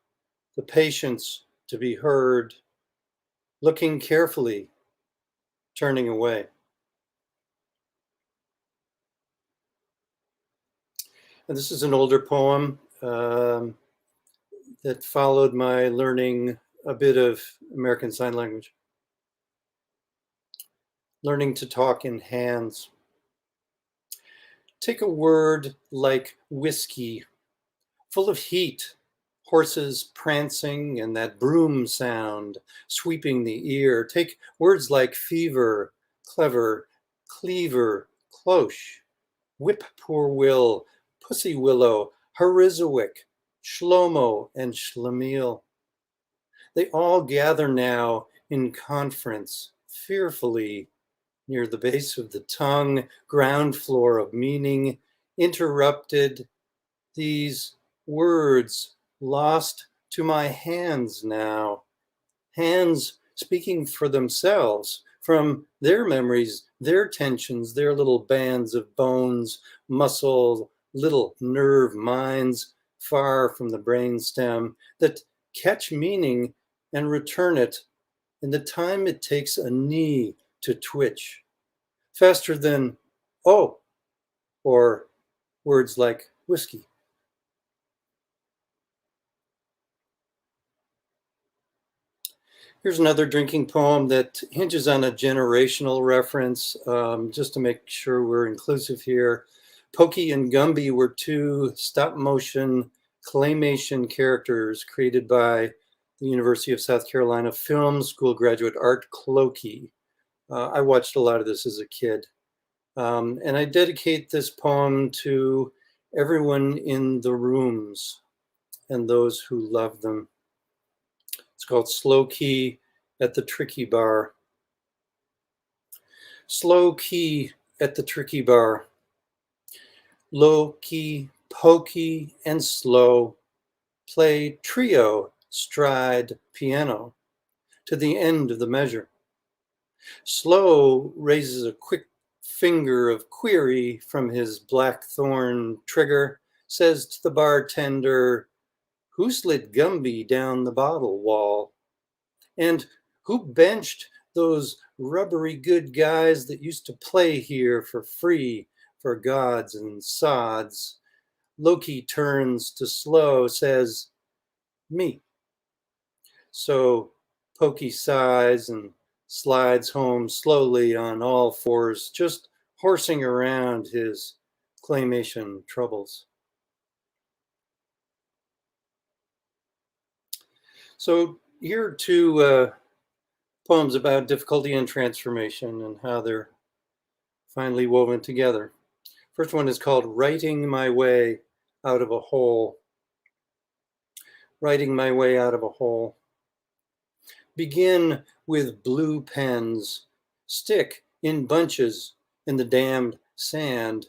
the patience to be heard, looking carefully, turning away. And this is an older poem that followed my learning a bit of American Sign Language. Learning to talk in hands. Take a word like whiskey, full of heat, horses prancing and that broom sound sweeping the ear. Take words like fever, clever, cleaver, cloche, whip poor will, pussy willow, Harizowick, Shlomo, and Schlemiel. They all gather now in conference, fearfully, near the base of the tongue, ground floor of meaning, interrupted, these words lost to my hands now, hands speaking for themselves, from their memories, their tensions, their little bands of bones, muscle, little nerve minds far from the brain stem that catch meaning and return it in the time it takes a knee to twitch, faster than, oh, or words like whiskey. Here's another drinking poem that hinges on a generational reference, just to make sure we're inclusive here. Pokey and Gumby were two stop-motion claymation characters created by the University of South Carolina Film School graduate Art Clokey. I watched a lot of this as a kid. And I dedicate this poem to everyone in the rooms and those who love them. It's called Slow Key at the Tricky Bar. Slow key at the tricky bar. Low key, pokey, and slow. Play trio, stride, piano to the end of the measure. Slow raises a quick finger of query from his blackthorn trigger, says to the bartender, who slid Gumby down the bottle wall? And who benched those rubbery good guys that used to play here for free for gods and sods? Loki turns to Slow, says, me. So Pokey sighs and slides home slowly on all fours, just horsing around his claymation troubles. So here are two poems about difficulty and transformation and how they're finally woven together. First one is called Writing My Way Out of a Hole. Writing my way out of a hole. Begin with blue pens. Stick in bunches in the damned sand.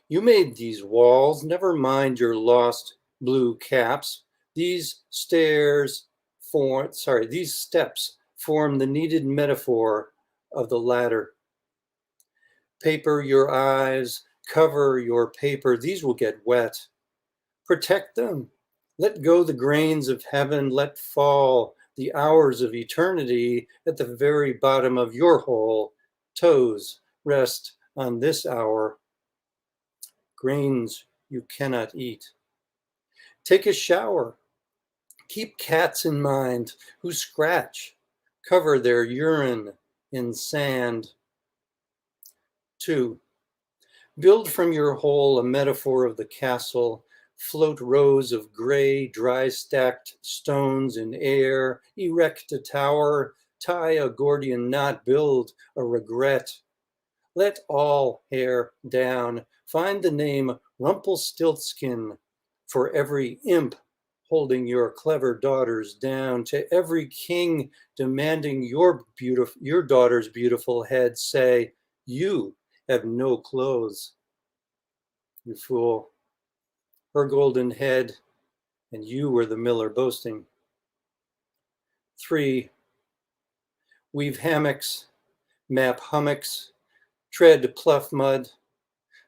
You made these walls, never mind your lost blue caps. These steps form the needed metaphor of the ladder. Paper your eyes, cover your paper. These will get wet. Protect them. Let go the grains of heaven. Let fall the hours of eternity at the very bottom of your hole. Toes rest on this hour. Grains you cannot eat. Take a shower. Keep cats in mind who scratch. Cover their urine in sand. 2. Build from your hole a metaphor of the castle. Float rows of gray, dry stacked stones in air. Erect a tower. Tie a Gordian knot. Build a regret. Let all hair down. Find the name Rumpelstiltskin for every imp holding your clever daughters down. To every king demanding your daughter's beautiful head, say, you have no clothes, you fool. Her golden head, and you were the miller boasting. 3. Weave hammocks, map hummocks, tread pluff mud,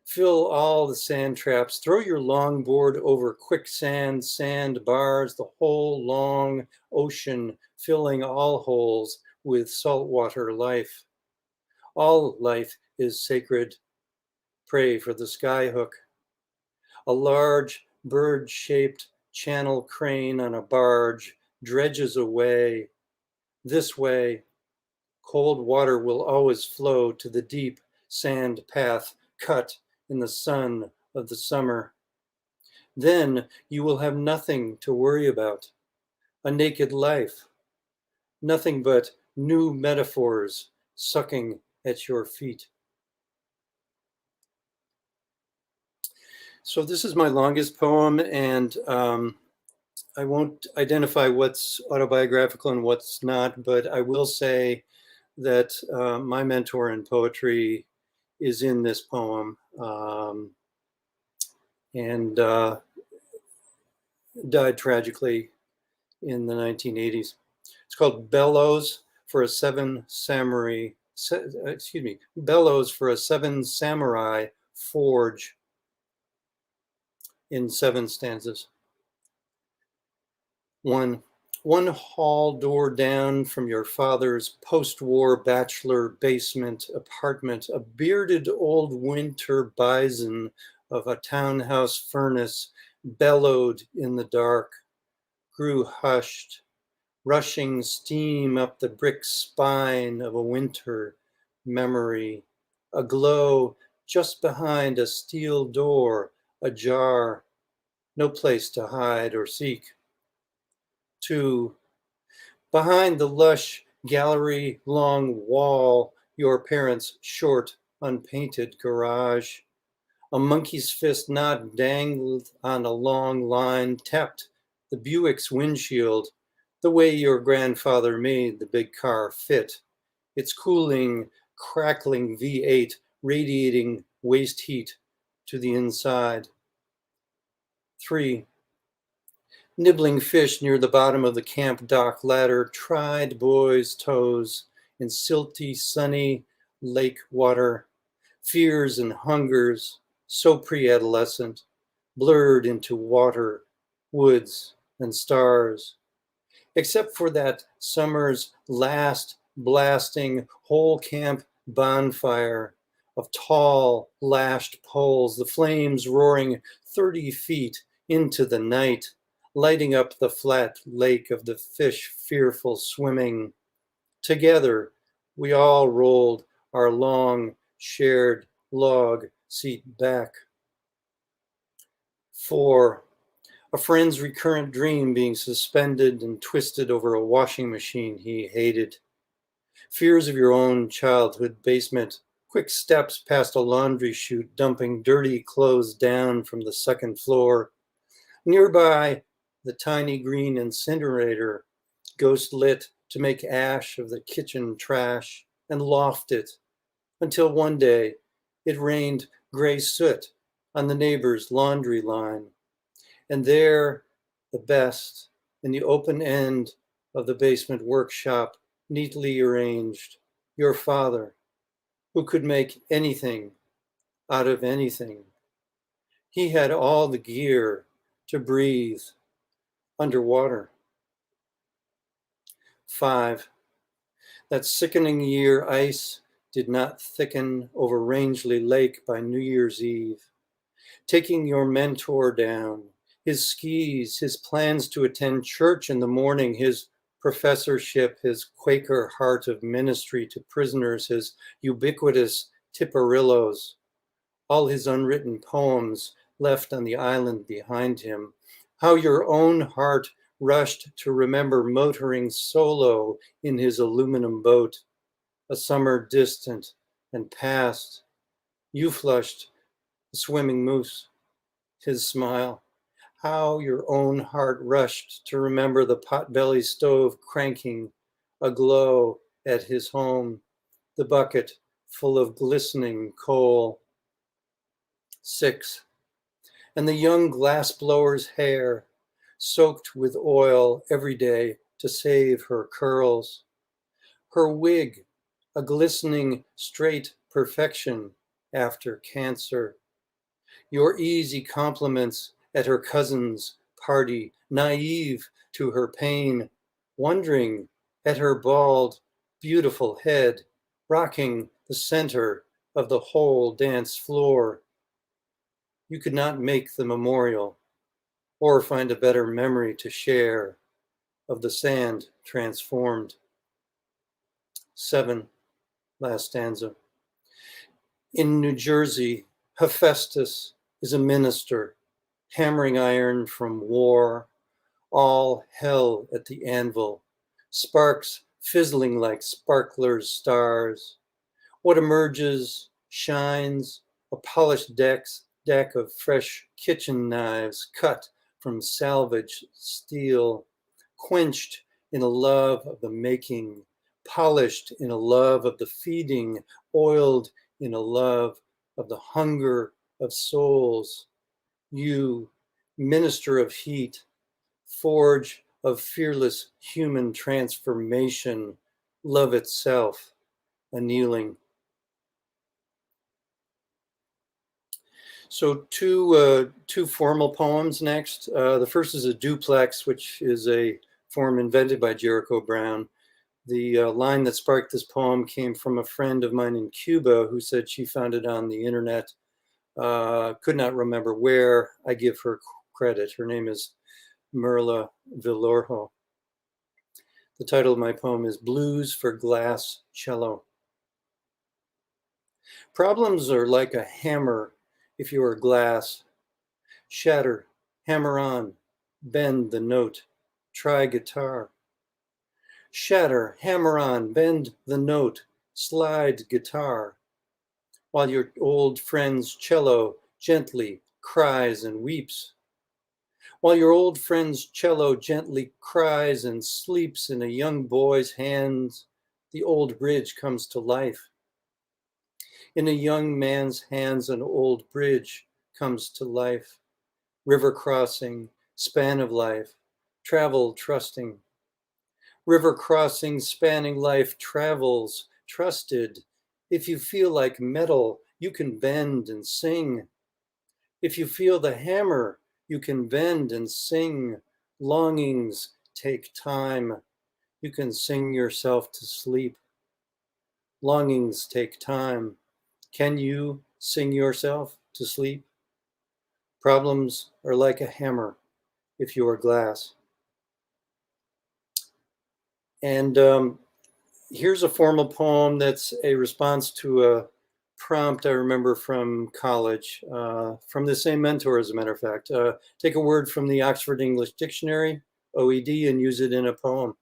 fill all the sand traps, throw your longboard over quicksand, sand bars, the whole long ocean, filling all holes with saltwater life. All life is sacred. Pray for the skyhook. A large bird-shaped channel crane on a barge dredges away. This way, cold water will always flow to the deep sand path cut in the sun of the summer. Then you will have nothing to worry about, a naked life, nothing but new metaphors sucking at your feet. So this is my longest poem, and I won't identify what's autobiographical and what's not, but I will say that my mentor in poetry is in this poem, and died tragically in the 1980s. It's called Bellows for a Seven Samurai Forge, in 7 stanzas. One hall door down from your father's post-war bachelor basement apartment, a bearded old winter bison of a townhouse furnace bellowed in the dark, grew hushed, rushing steam up the brick spine of a winter memory, a glow just behind a steel door, ajar, no place to hide or seek. 2, behind the lush gallery long wall, your parents' short, unpainted garage, a monkey's fist not dangled on a long line, tapped the Buick's windshield, the way your grandfather made the big car fit, its cooling, crackling V8 radiating waste heat to the inside. 3, nibbling fish near the bottom of the camp dock ladder, tried boys' toes in silty, sunny lake water, fears and hungers, so pre-adolescent, blurred into water, woods, and stars. Except for that summer's last blasting whole camp bonfire of tall, lashed poles, the flames roaring 30 feet into the night, lighting up the flat lake of the fish fearful swimming. Together, we all rolled our long, shared log seat back. 4, a friend's recurrent dream being suspended and twisted over a washing machine he hated. Fears of your own childhood basement, quick steps past a laundry chute dumping dirty clothes down from the 2nd floor. Nearby, the tiny green incinerator, ghost lit to make ash of the kitchen trash, and loft it, until one day it rained gray soot on the neighbor's laundry line. And there, the best, in the open end of the basement workshop, neatly arranged, your father, who could make anything out of anything. He had all the gear to breathe underwater. 5, that sickening year ice did not thicken over Rangeley Lake by New Year's Eve. Taking your mentor down, his skis, his plans to attend church in the morning, his professorship, his Quaker heart of ministry to prisoners, his ubiquitous Tipperillos, all his unwritten poems left on the island behind him. How your own heart rushed to remember motoring solo in his aluminum boat, a summer distant and past. You flushed the swimming moose, his smile. How your own heart rushed to remember the potbelly stove cranking aglow at his home, the bucket full of glistening coal. 6, and the young glassblower's hair, soaked with oil every day to save her curls. Her wig, a glistening straight perfection after cancer. Your easy compliments at her cousin's party, naive to her pain, wondering at her bald, beautiful head, rocking the center of the whole dance floor. You could not make the memorial or find a better memory to share of the sand transformed. 7, last stanza. In New Jersey, Hephaestus is a minister. hammering iron from war, all hell at the anvil, sparks fizzling like sparklers' stars. What emerges, shines, a polished deck of fresh kitchen knives cut from salvage steel, quenched in a love of the making, polished in a love of the feeding, oiled in a love of the hunger of souls. You, minister of heat, forge of fearless human transformation, love itself, annealing. So two formal poems next. The first is a duplex, which is a form invented by Jericho Brown. The line that sparked this poem came from a friend of mine in Cuba who said she found it on the internet. Could not remember where. I give her credit. Her name is Merla Villorjo. The title of my poem is Blues for Glass Cello. Problems are like a hammer if you are glass. Shatter, hammer on, bend the note, try guitar. Shatter, hammer on, bend the note, slide guitar. While your old friend's cello gently cries and weeps. While your old friend's cello gently cries and sleeps in a young boy's hands, the old bridge comes to life. In a young man's hands, an old bridge comes to life. River crossing, span of life, travel trusting. River crossing, spanning life, travels trusted. If you feel like metal, you can bend and sing. If you feel the hammer, you can bend and sing. Longings take time. You can sing yourself to sleep. Longings take time. Can you sing yourself to sleep? Problems are like a hammer if you are glass. And here's a formal poem that's a response to a prompt I remember from college, from the same mentor, as a matter of fact. Take a word from the Oxford English Dictionary, OED, and use it in a poem.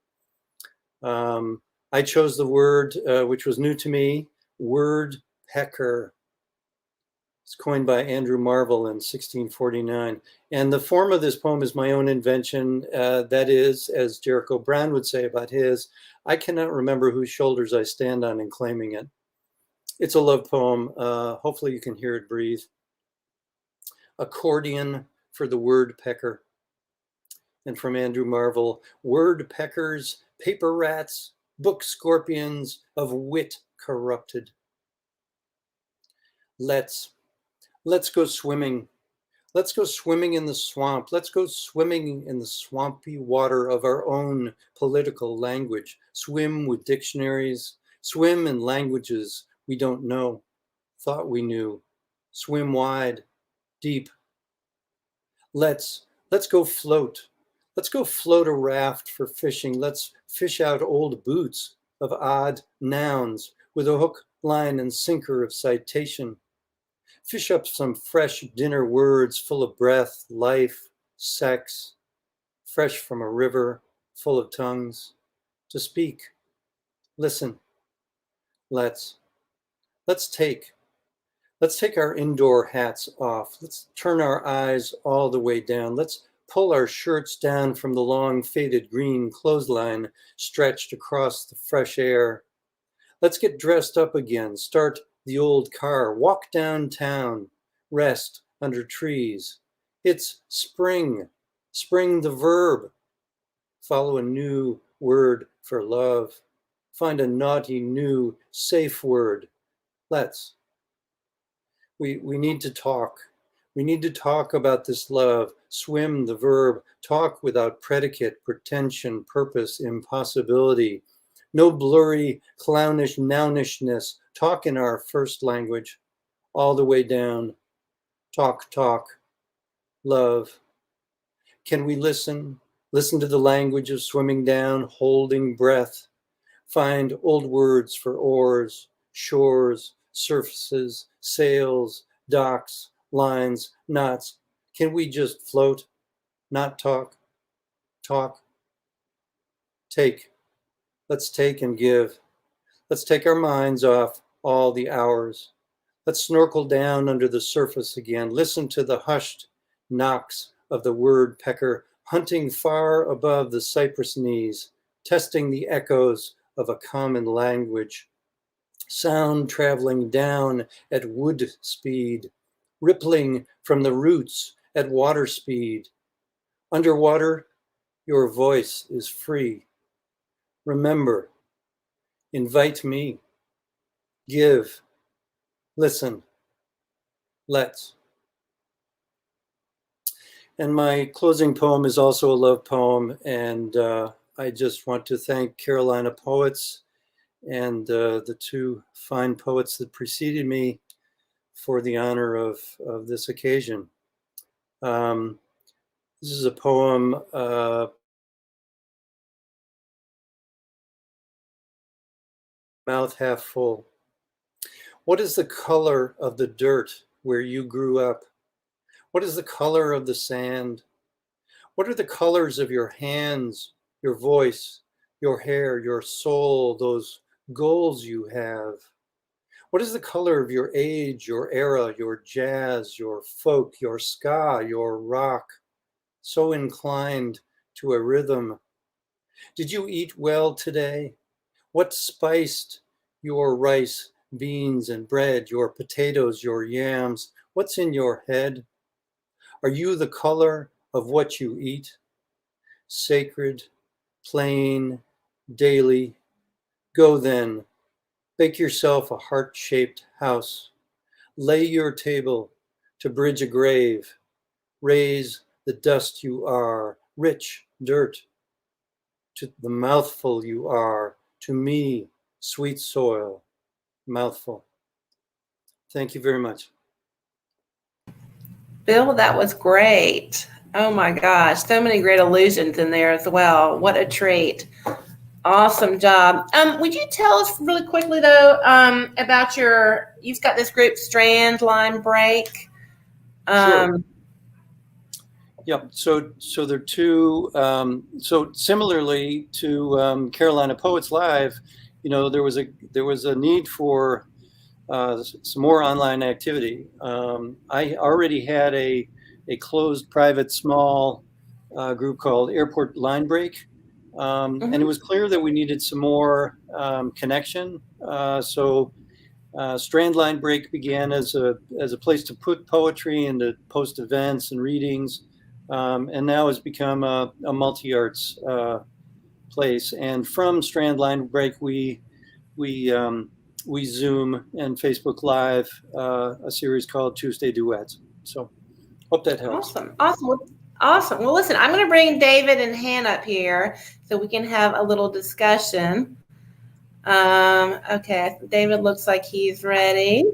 I chose the word, which was new to me, word pecker. It's coined by Andrew Marvell in 1649. And the form of this poem is my own invention. That is, as Jericho Brown would say about his, I cannot remember whose shoulders I stand on in claiming it. It's a love poem. Hopefully you can hear it breathe. Accordion for the word pecker. And from Andrew Marvell, word peckers, paper rats, book scorpions of wit corrupted. Let's go swimming. Let's go swimming in the swamp. Let's go swimming in the swampy water of our own political language. Swim with dictionaries. Swim in languages we don't know, thought we knew. Swim wide, deep. Let's go float. Let's go float a raft for fishing. Let's fish out old boots of odd nouns with a hook, line, and sinker of citation. Fish up some fresh dinner words full of breath, life, sex, fresh from a river full of tongues. To speak, listen. Let's take our indoor hats off. Let's turn our eyes all the way down. Let's pull our shirts down from the long faded green clothesline stretched across the fresh air. Let's get dressed up again, start the old car, walk downtown, rest under trees. It's spring, spring the verb. Follow a new word for love. Find a naughty new safe word. Let's. We need to talk. We need to talk about this love. Swim the verb. Talk without predicate, pretension, purpose, impossibility. No blurry, clownish nounishness. Talk in our first language, all the way down. Talk, talk, love. Can we listen? Listen to the language of swimming down, holding breath. Find old words for oars, shores, surfaces, sails, docks, lines, knots. Can we just float, not talk, talk, take? Let's take and give. Let's take our minds off all the hours. Let's snorkel down under the surface again. Listen to the hushed knocks of the word pecker, hunting far above the cypress knees, testing the echoes of a common language. Sound traveling down at wood speed, rippling from the roots at water speed. Underwater, your voice is free. Remember, invite me, give, listen, let's. And my closing poem is also a love poem, and I just want to thank Carolina Poets and the two fine poets that preceded me for the honor of this occasion. This is a poem mouth half full. What is the color of the dirt where you grew up? What is the color of the sand? What are the colors of your hands, your voice, your hair, your soul, those goals you have? What is the color of your age, your era, your jazz, your folk, your ska, your rock, so inclined to a rhythm? Did you eat well today? What spiced your rice, beans, and bread, your potatoes, your yams? What's in your head? Are you the color of what you eat? Sacred, plain, daily. Go then, bake yourself a heart-shaped house. Lay your table to bridge a grave. Raise the dust you are, rich dirt. To the mouthful you are, to me, sweet soil, mouthful. Thank you very much. Bill, that was great. Oh my gosh, so many great allusions in there as well. What a treat. Awesome job. Would you tell us really quickly though about you've got this group Strand Line Break. Sure. Yeah, so there are two, so similarly to Carolina Poets Live, you know, there was a need for some more online activity. I already had a closed, private, small group called Airport Line Break, and it was clear that we needed some more connection. So Strand Line Break began as a place to put poetry and to post events and readings, and now has become a multi-arts place. And from Strand Line Break, we Zoom and Facebook Live a series called Tuesday Duets. So hope that helps. Awesome. Well, listen, I'm going to bring David and Han up here so we can have a little discussion. Okay, David looks like he's ready.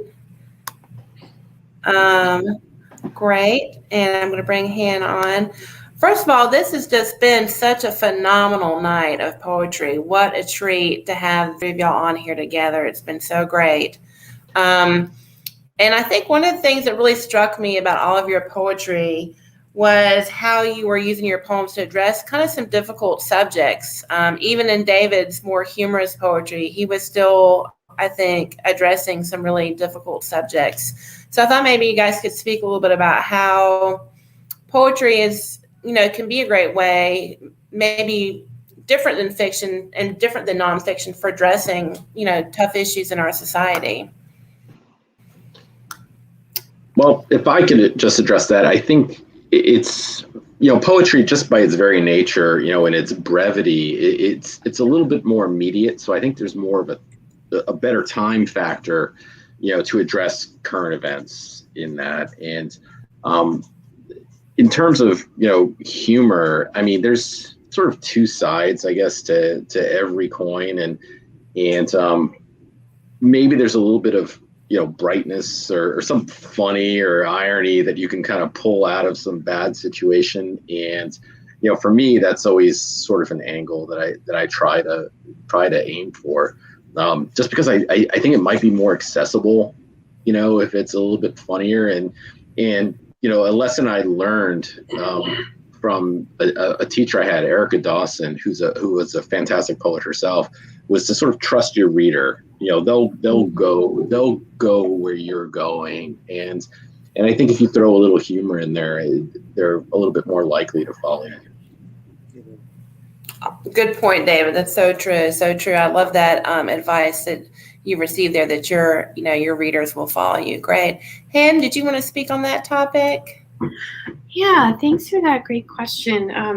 Great. And I'm going to bring Han on. First of all, this has just been such a phenomenal night of poetry. What a treat to have the three of y'all on here together. It's been so great. And I think one of the things that really struck me about all of your poetry was how you were using your poems to address kind of some difficult subjects. Even in David's more humorous poetry, he was still, I think, addressing some really difficult subjects. So I thought maybe you guys could speak a little bit about how poetry is, can be a great way, maybe different than fiction and different than nonfiction for addressing, tough issues in our society. Well, if I could just address that, I think it's, poetry just by its very nature, and its brevity, it's a little bit more immediate. So I think there's more of a better time factor, to address current events in that. And in terms of, humor, I mean, there's sort of two sides, I guess, to every coin. And maybe there's a little bit of, brightness or some funny or irony that you can kind of pull out of some bad situation. And, for me, that's always sort of an angle that I try to aim for, just because I think it might be more accessible, if it's a little bit funnier and a lesson I learned from a teacher I had, Erica Dawson, who was a fantastic poet herself, was to sort of trust your reader. They'll go where you're going, and I think if you throw a little humor in there, they're a little bit more likely to follow you. Good point, David. That's so true. So true. I love that advice that you received there, that your readers will follow you. Great. Hen, did you want to speak on that topic? Yeah, thanks for that great question. I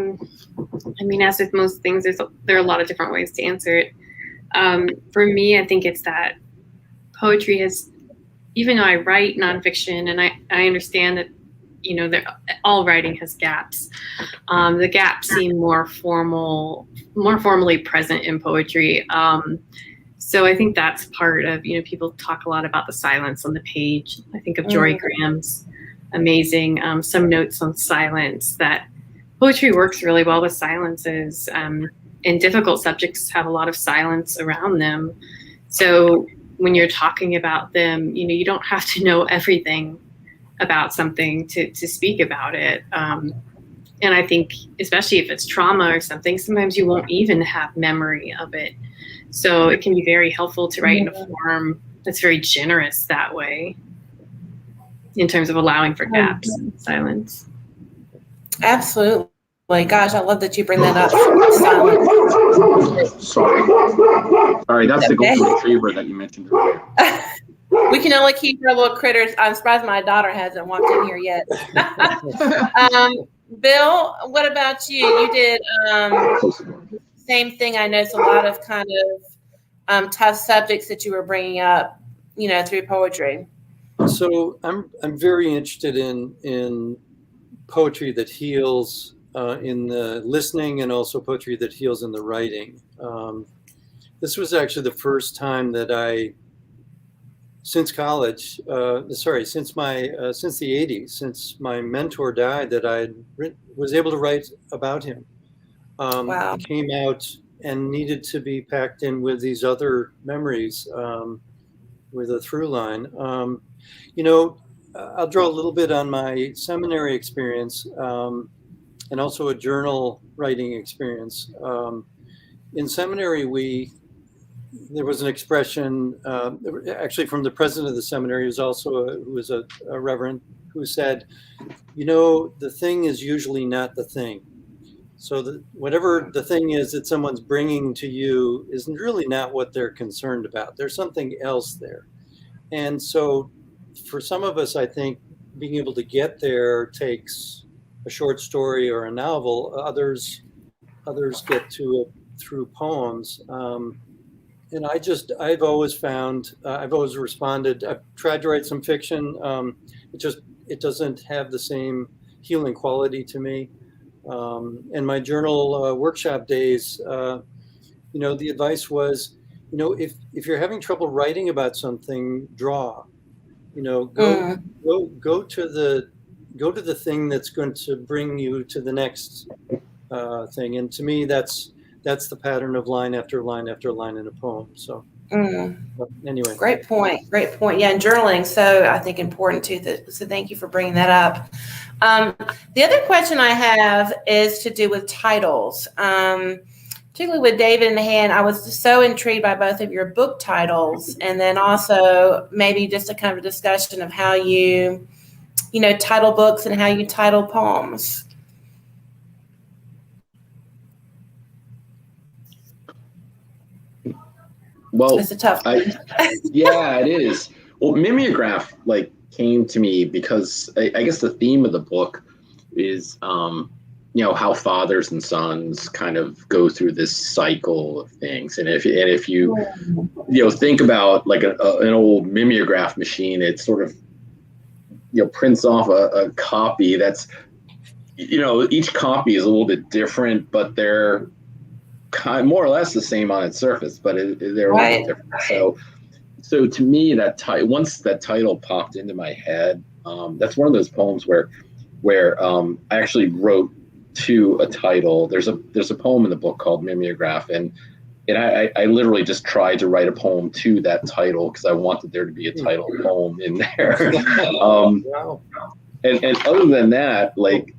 mean, as with most things, there are a lot of different ways to answer it. For me, I think it's that poetry has, even though I write nonfiction, and I understand that, all writing has gaps. The gaps seem more formally present in poetry. So I think that's part of, people talk a lot about the silence on the page. I think of Jory Graham's amazing Some Notes on Silence, that poetry works really well with silences, and difficult subjects have a lot of silence around them. So when you're talking about them, you don't have to know everything about something to speak about it. And I think, especially if it's trauma or something, sometimes you won't even have memory of it. So it can be very helpful to write in a form that's very generous that way, in terms of allowing for gaps and silence. Absolutely. Gosh, I love that you bring that up. Sorry, that's the golden retriever that you mentioned earlier. We can only keep our little critters. I'm surprised my daughter hasn't walked in here yet. Bill, what about you? You did same thing. I noticed a lot of kind of tough subjects that you were bringing up, through poetry. So I'm very interested in poetry that heals in the listening, and also poetry that heals in the writing. This was actually the first time that since college, since the 80s, since my mentor died, that I was able to write about him. Wow. It came out and needed to be packed in with these other memories, with a through line. I'll draw a little bit on my seminary experience, and also a journal writing experience. In seminary, there was an expression, actually from the president of the seminary, who was a reverend, who said, the thing is usually not the thing. So whatever the thing is that someone's bringing to you is really not what they're concerned about. There's something else there. And so for some of us, I think being able to get there takes a short story or a novel. Others get to it through poems. And I've always responded. I've tried to write some fiction. It doesn't have the same healing quality to me. In my journal workshop days, the advice was, if you're having trouble writing about something, draw. Go to the thing that's going to bring you to the next thing. And to me, that's the pattern of line after line after line in a poem. So anyway. Great point. Yeah, and journaling, so I think important too. So thank you for bringing that up. The other question I have is to do with titles. Particularly with David and Hen, I was so intrigued by both of your book titles, and then also maybe just a kind of a discussion of how you title books and how you title poems. Well, it's a tough one. Yeah, it is. Well, Mimeograph came to me because I guess the theme of the book is how fathers and sons kind of go through this cycle of things. And if you think about an old mimeograph machine, it sort of prints off a copy that's each copy is a little bit different, but they're more or less the same on its surface, but they're a little bit different. So to me, once that title popped into my head, that's one of those poems where I actually wrote to a title. There's a poem in the book called Mimeograph, and I literally just tried to write a poem to that title because I wanted there to be a title poem in there. Wow. And other than that, like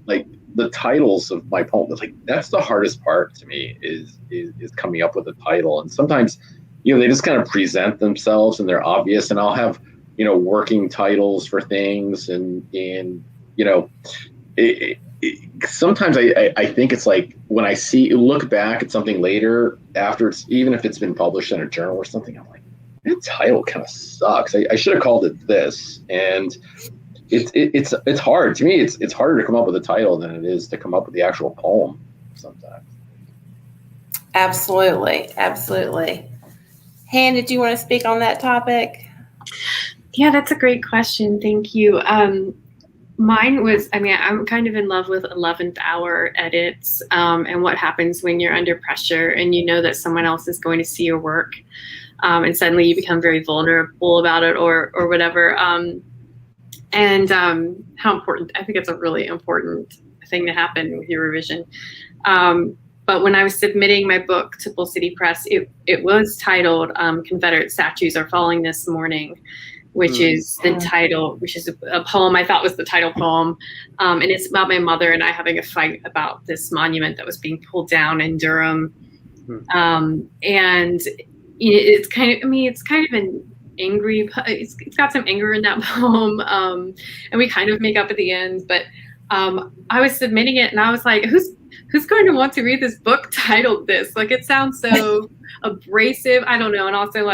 the titles of my poems, like that's the hardest part to me is coming up with a title. And sometimes, they just kind of present themselves and they're obvious, and I'll have, working titles for things and sometimes I think it's like when I look back at something later after it's, even if it's been published in a journal or something, I'm like, that title kind of sucks. I should have called it this. And it's hard to me. It's harder to come up with a title than it is to come up with the actual poem sometimes. Absolutely. Han, did you want to speak on that topic? Yeah, that's a great question. Thank you. Mine was, I'm kind of in love with 11th hour edits and what happens when you're under pressure and you know that someone else is going to see your work and suddenly you become very vulnerable about it or whatever. And how important, I think it's a really important thing to happen with your revision. But when I was submitting my book to Bull City Press, it was titled Confederate Statues Are Falling This Morning, which is the title, which is a poem I thought was the title poem. And it's about my mother and I having a fight about this monument that was being pulled down in Durham. And it's kind of an angry, it's got some anger in that poem. And we kind of make up at the end, but I was submitting it and I was like, who's going to want to read this book titled this? Like, it sounds so abrasive. I don't know. And also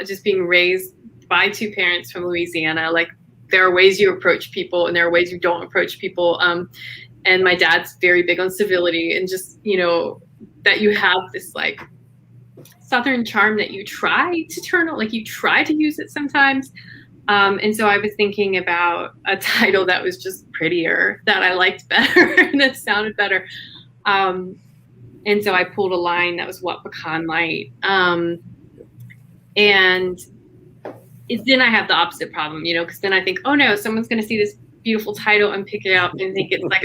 just being raised by two parents from Louisiana, like there are ways you approach people and there are ways you don't approach people. And my dad's very big on civility and just, that you have this like Southern charm that you try to turn on, like you try to use it sometimes. And so I was thinking about a title that was just prettier, that I liked better and that sounded better. And so I pulled a line that was What Pecan Light. And then I have the opposite problem, because then I think, oh no, someone's going to see this beautiful title and pick it up and think it's like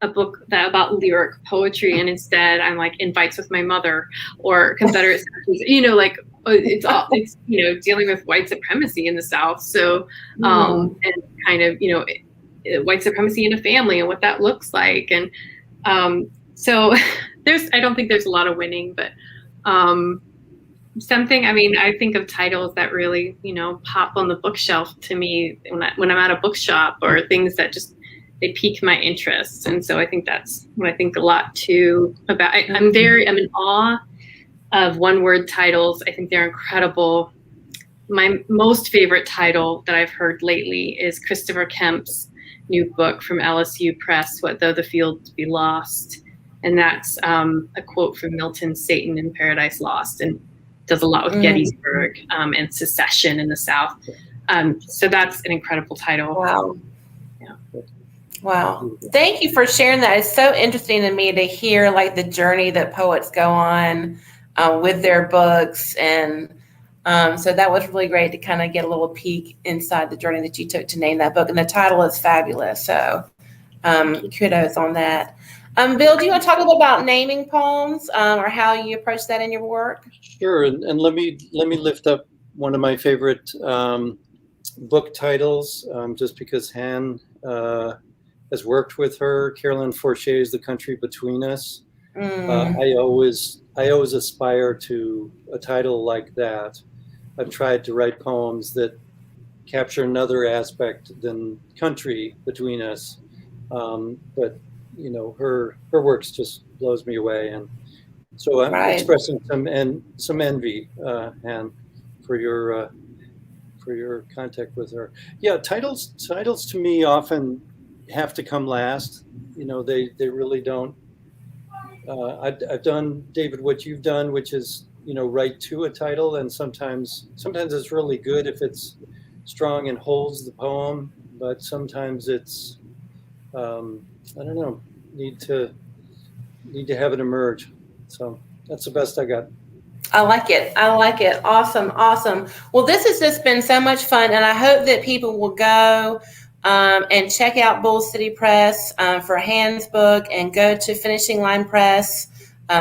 a book about lyric poetry. And instead I'm like Invites with My Mother or Confederate Statues, it's dealing with white supremacy in the South. So, and kind of, white supremacy in a family and what that looks like. And so I don't think there's a lot of winning, but I think of titles that really, pop on the bookshelf to me when I'm at a bookshop or things that just, they pique my interest. And so I think that's what I think a lot too about. I'm in awe of one-word titles. I think they're incredible. My most favorite title that I've heard lately is Christopher Kemp's new book from LSU Press, What Though the Fields Be Lost. And that's a quote from Milton's Satan in Paradise Lost, and does a lot with Gettysburg and secession in the South. So that's an incredible title. Wow. Yeah. Wow. Thank you for sharing that. It's so interesting to me to hear like the journey that poets go on with their books. And so that was really great to kind of get a little peek inside the journey that you took to name that book. And the title is fabulous. So kudos on that. Bill, do you want to talk a little about naming poems or how you approach that in your work? Sure, and let me lift up one of my favorite book titles, just because Han has worked with her. Carolyn Forcher's The Country Between Us. I always aspire to a title like that. I've tried to write poems that capture another aspect than country between us, but her works just blows me away, and so I'm expressing some envy, and for your contact with her. Yeah, titles to me often have to come last. They really don't. I've done, David, what you've done, which is write to a title, and sometimes it's really good if it's strong and holds the poem, but sometimes it's I don't know, need to have it emerge. So that's the best I got. I like it. Awesome. Well, this has just been so much fun, and I hope that people will go and check out Bull City Press for Han's book, and go to Finishing Line Press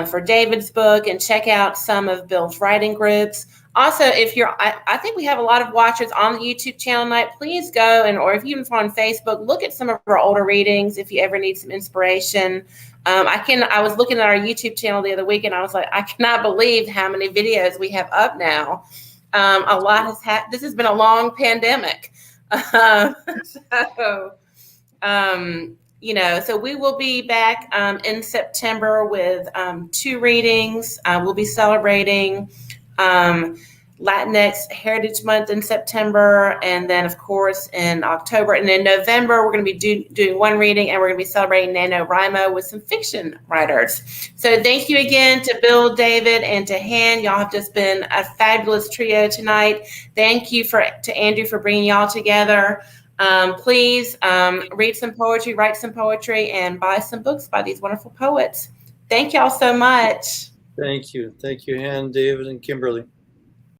for David's book, and check out some of Bill's writing groups. Also, if you're, I think we have a lot of watchers on the YouTube channel tonight. Please go or if you're on Facebook, look at some of our older readings if you ever need some inspiration. I was looking at our YouTube channel the other week and I was like, I cannot believe how many videos we have up now. A lot this has been a long pandemic. So we will be back in September with 2 readings. We'll be celebrating Latinx Heritage Month in September, and then of course in October, and in November we're going to be doing 1 reading, and we're going to be celebrating NaNoWriMo with some fiction writers. So thank you again to Bill, David, and to Han. Y'all have just been a fabulous trio tonight. Thank you to Andrew for bringing y'all together. Please read some poetry, write some poetry, and buy some books by these wonderful poets. Thank y'all so much. Thank you. Thank you, Han, David, and Kimberly.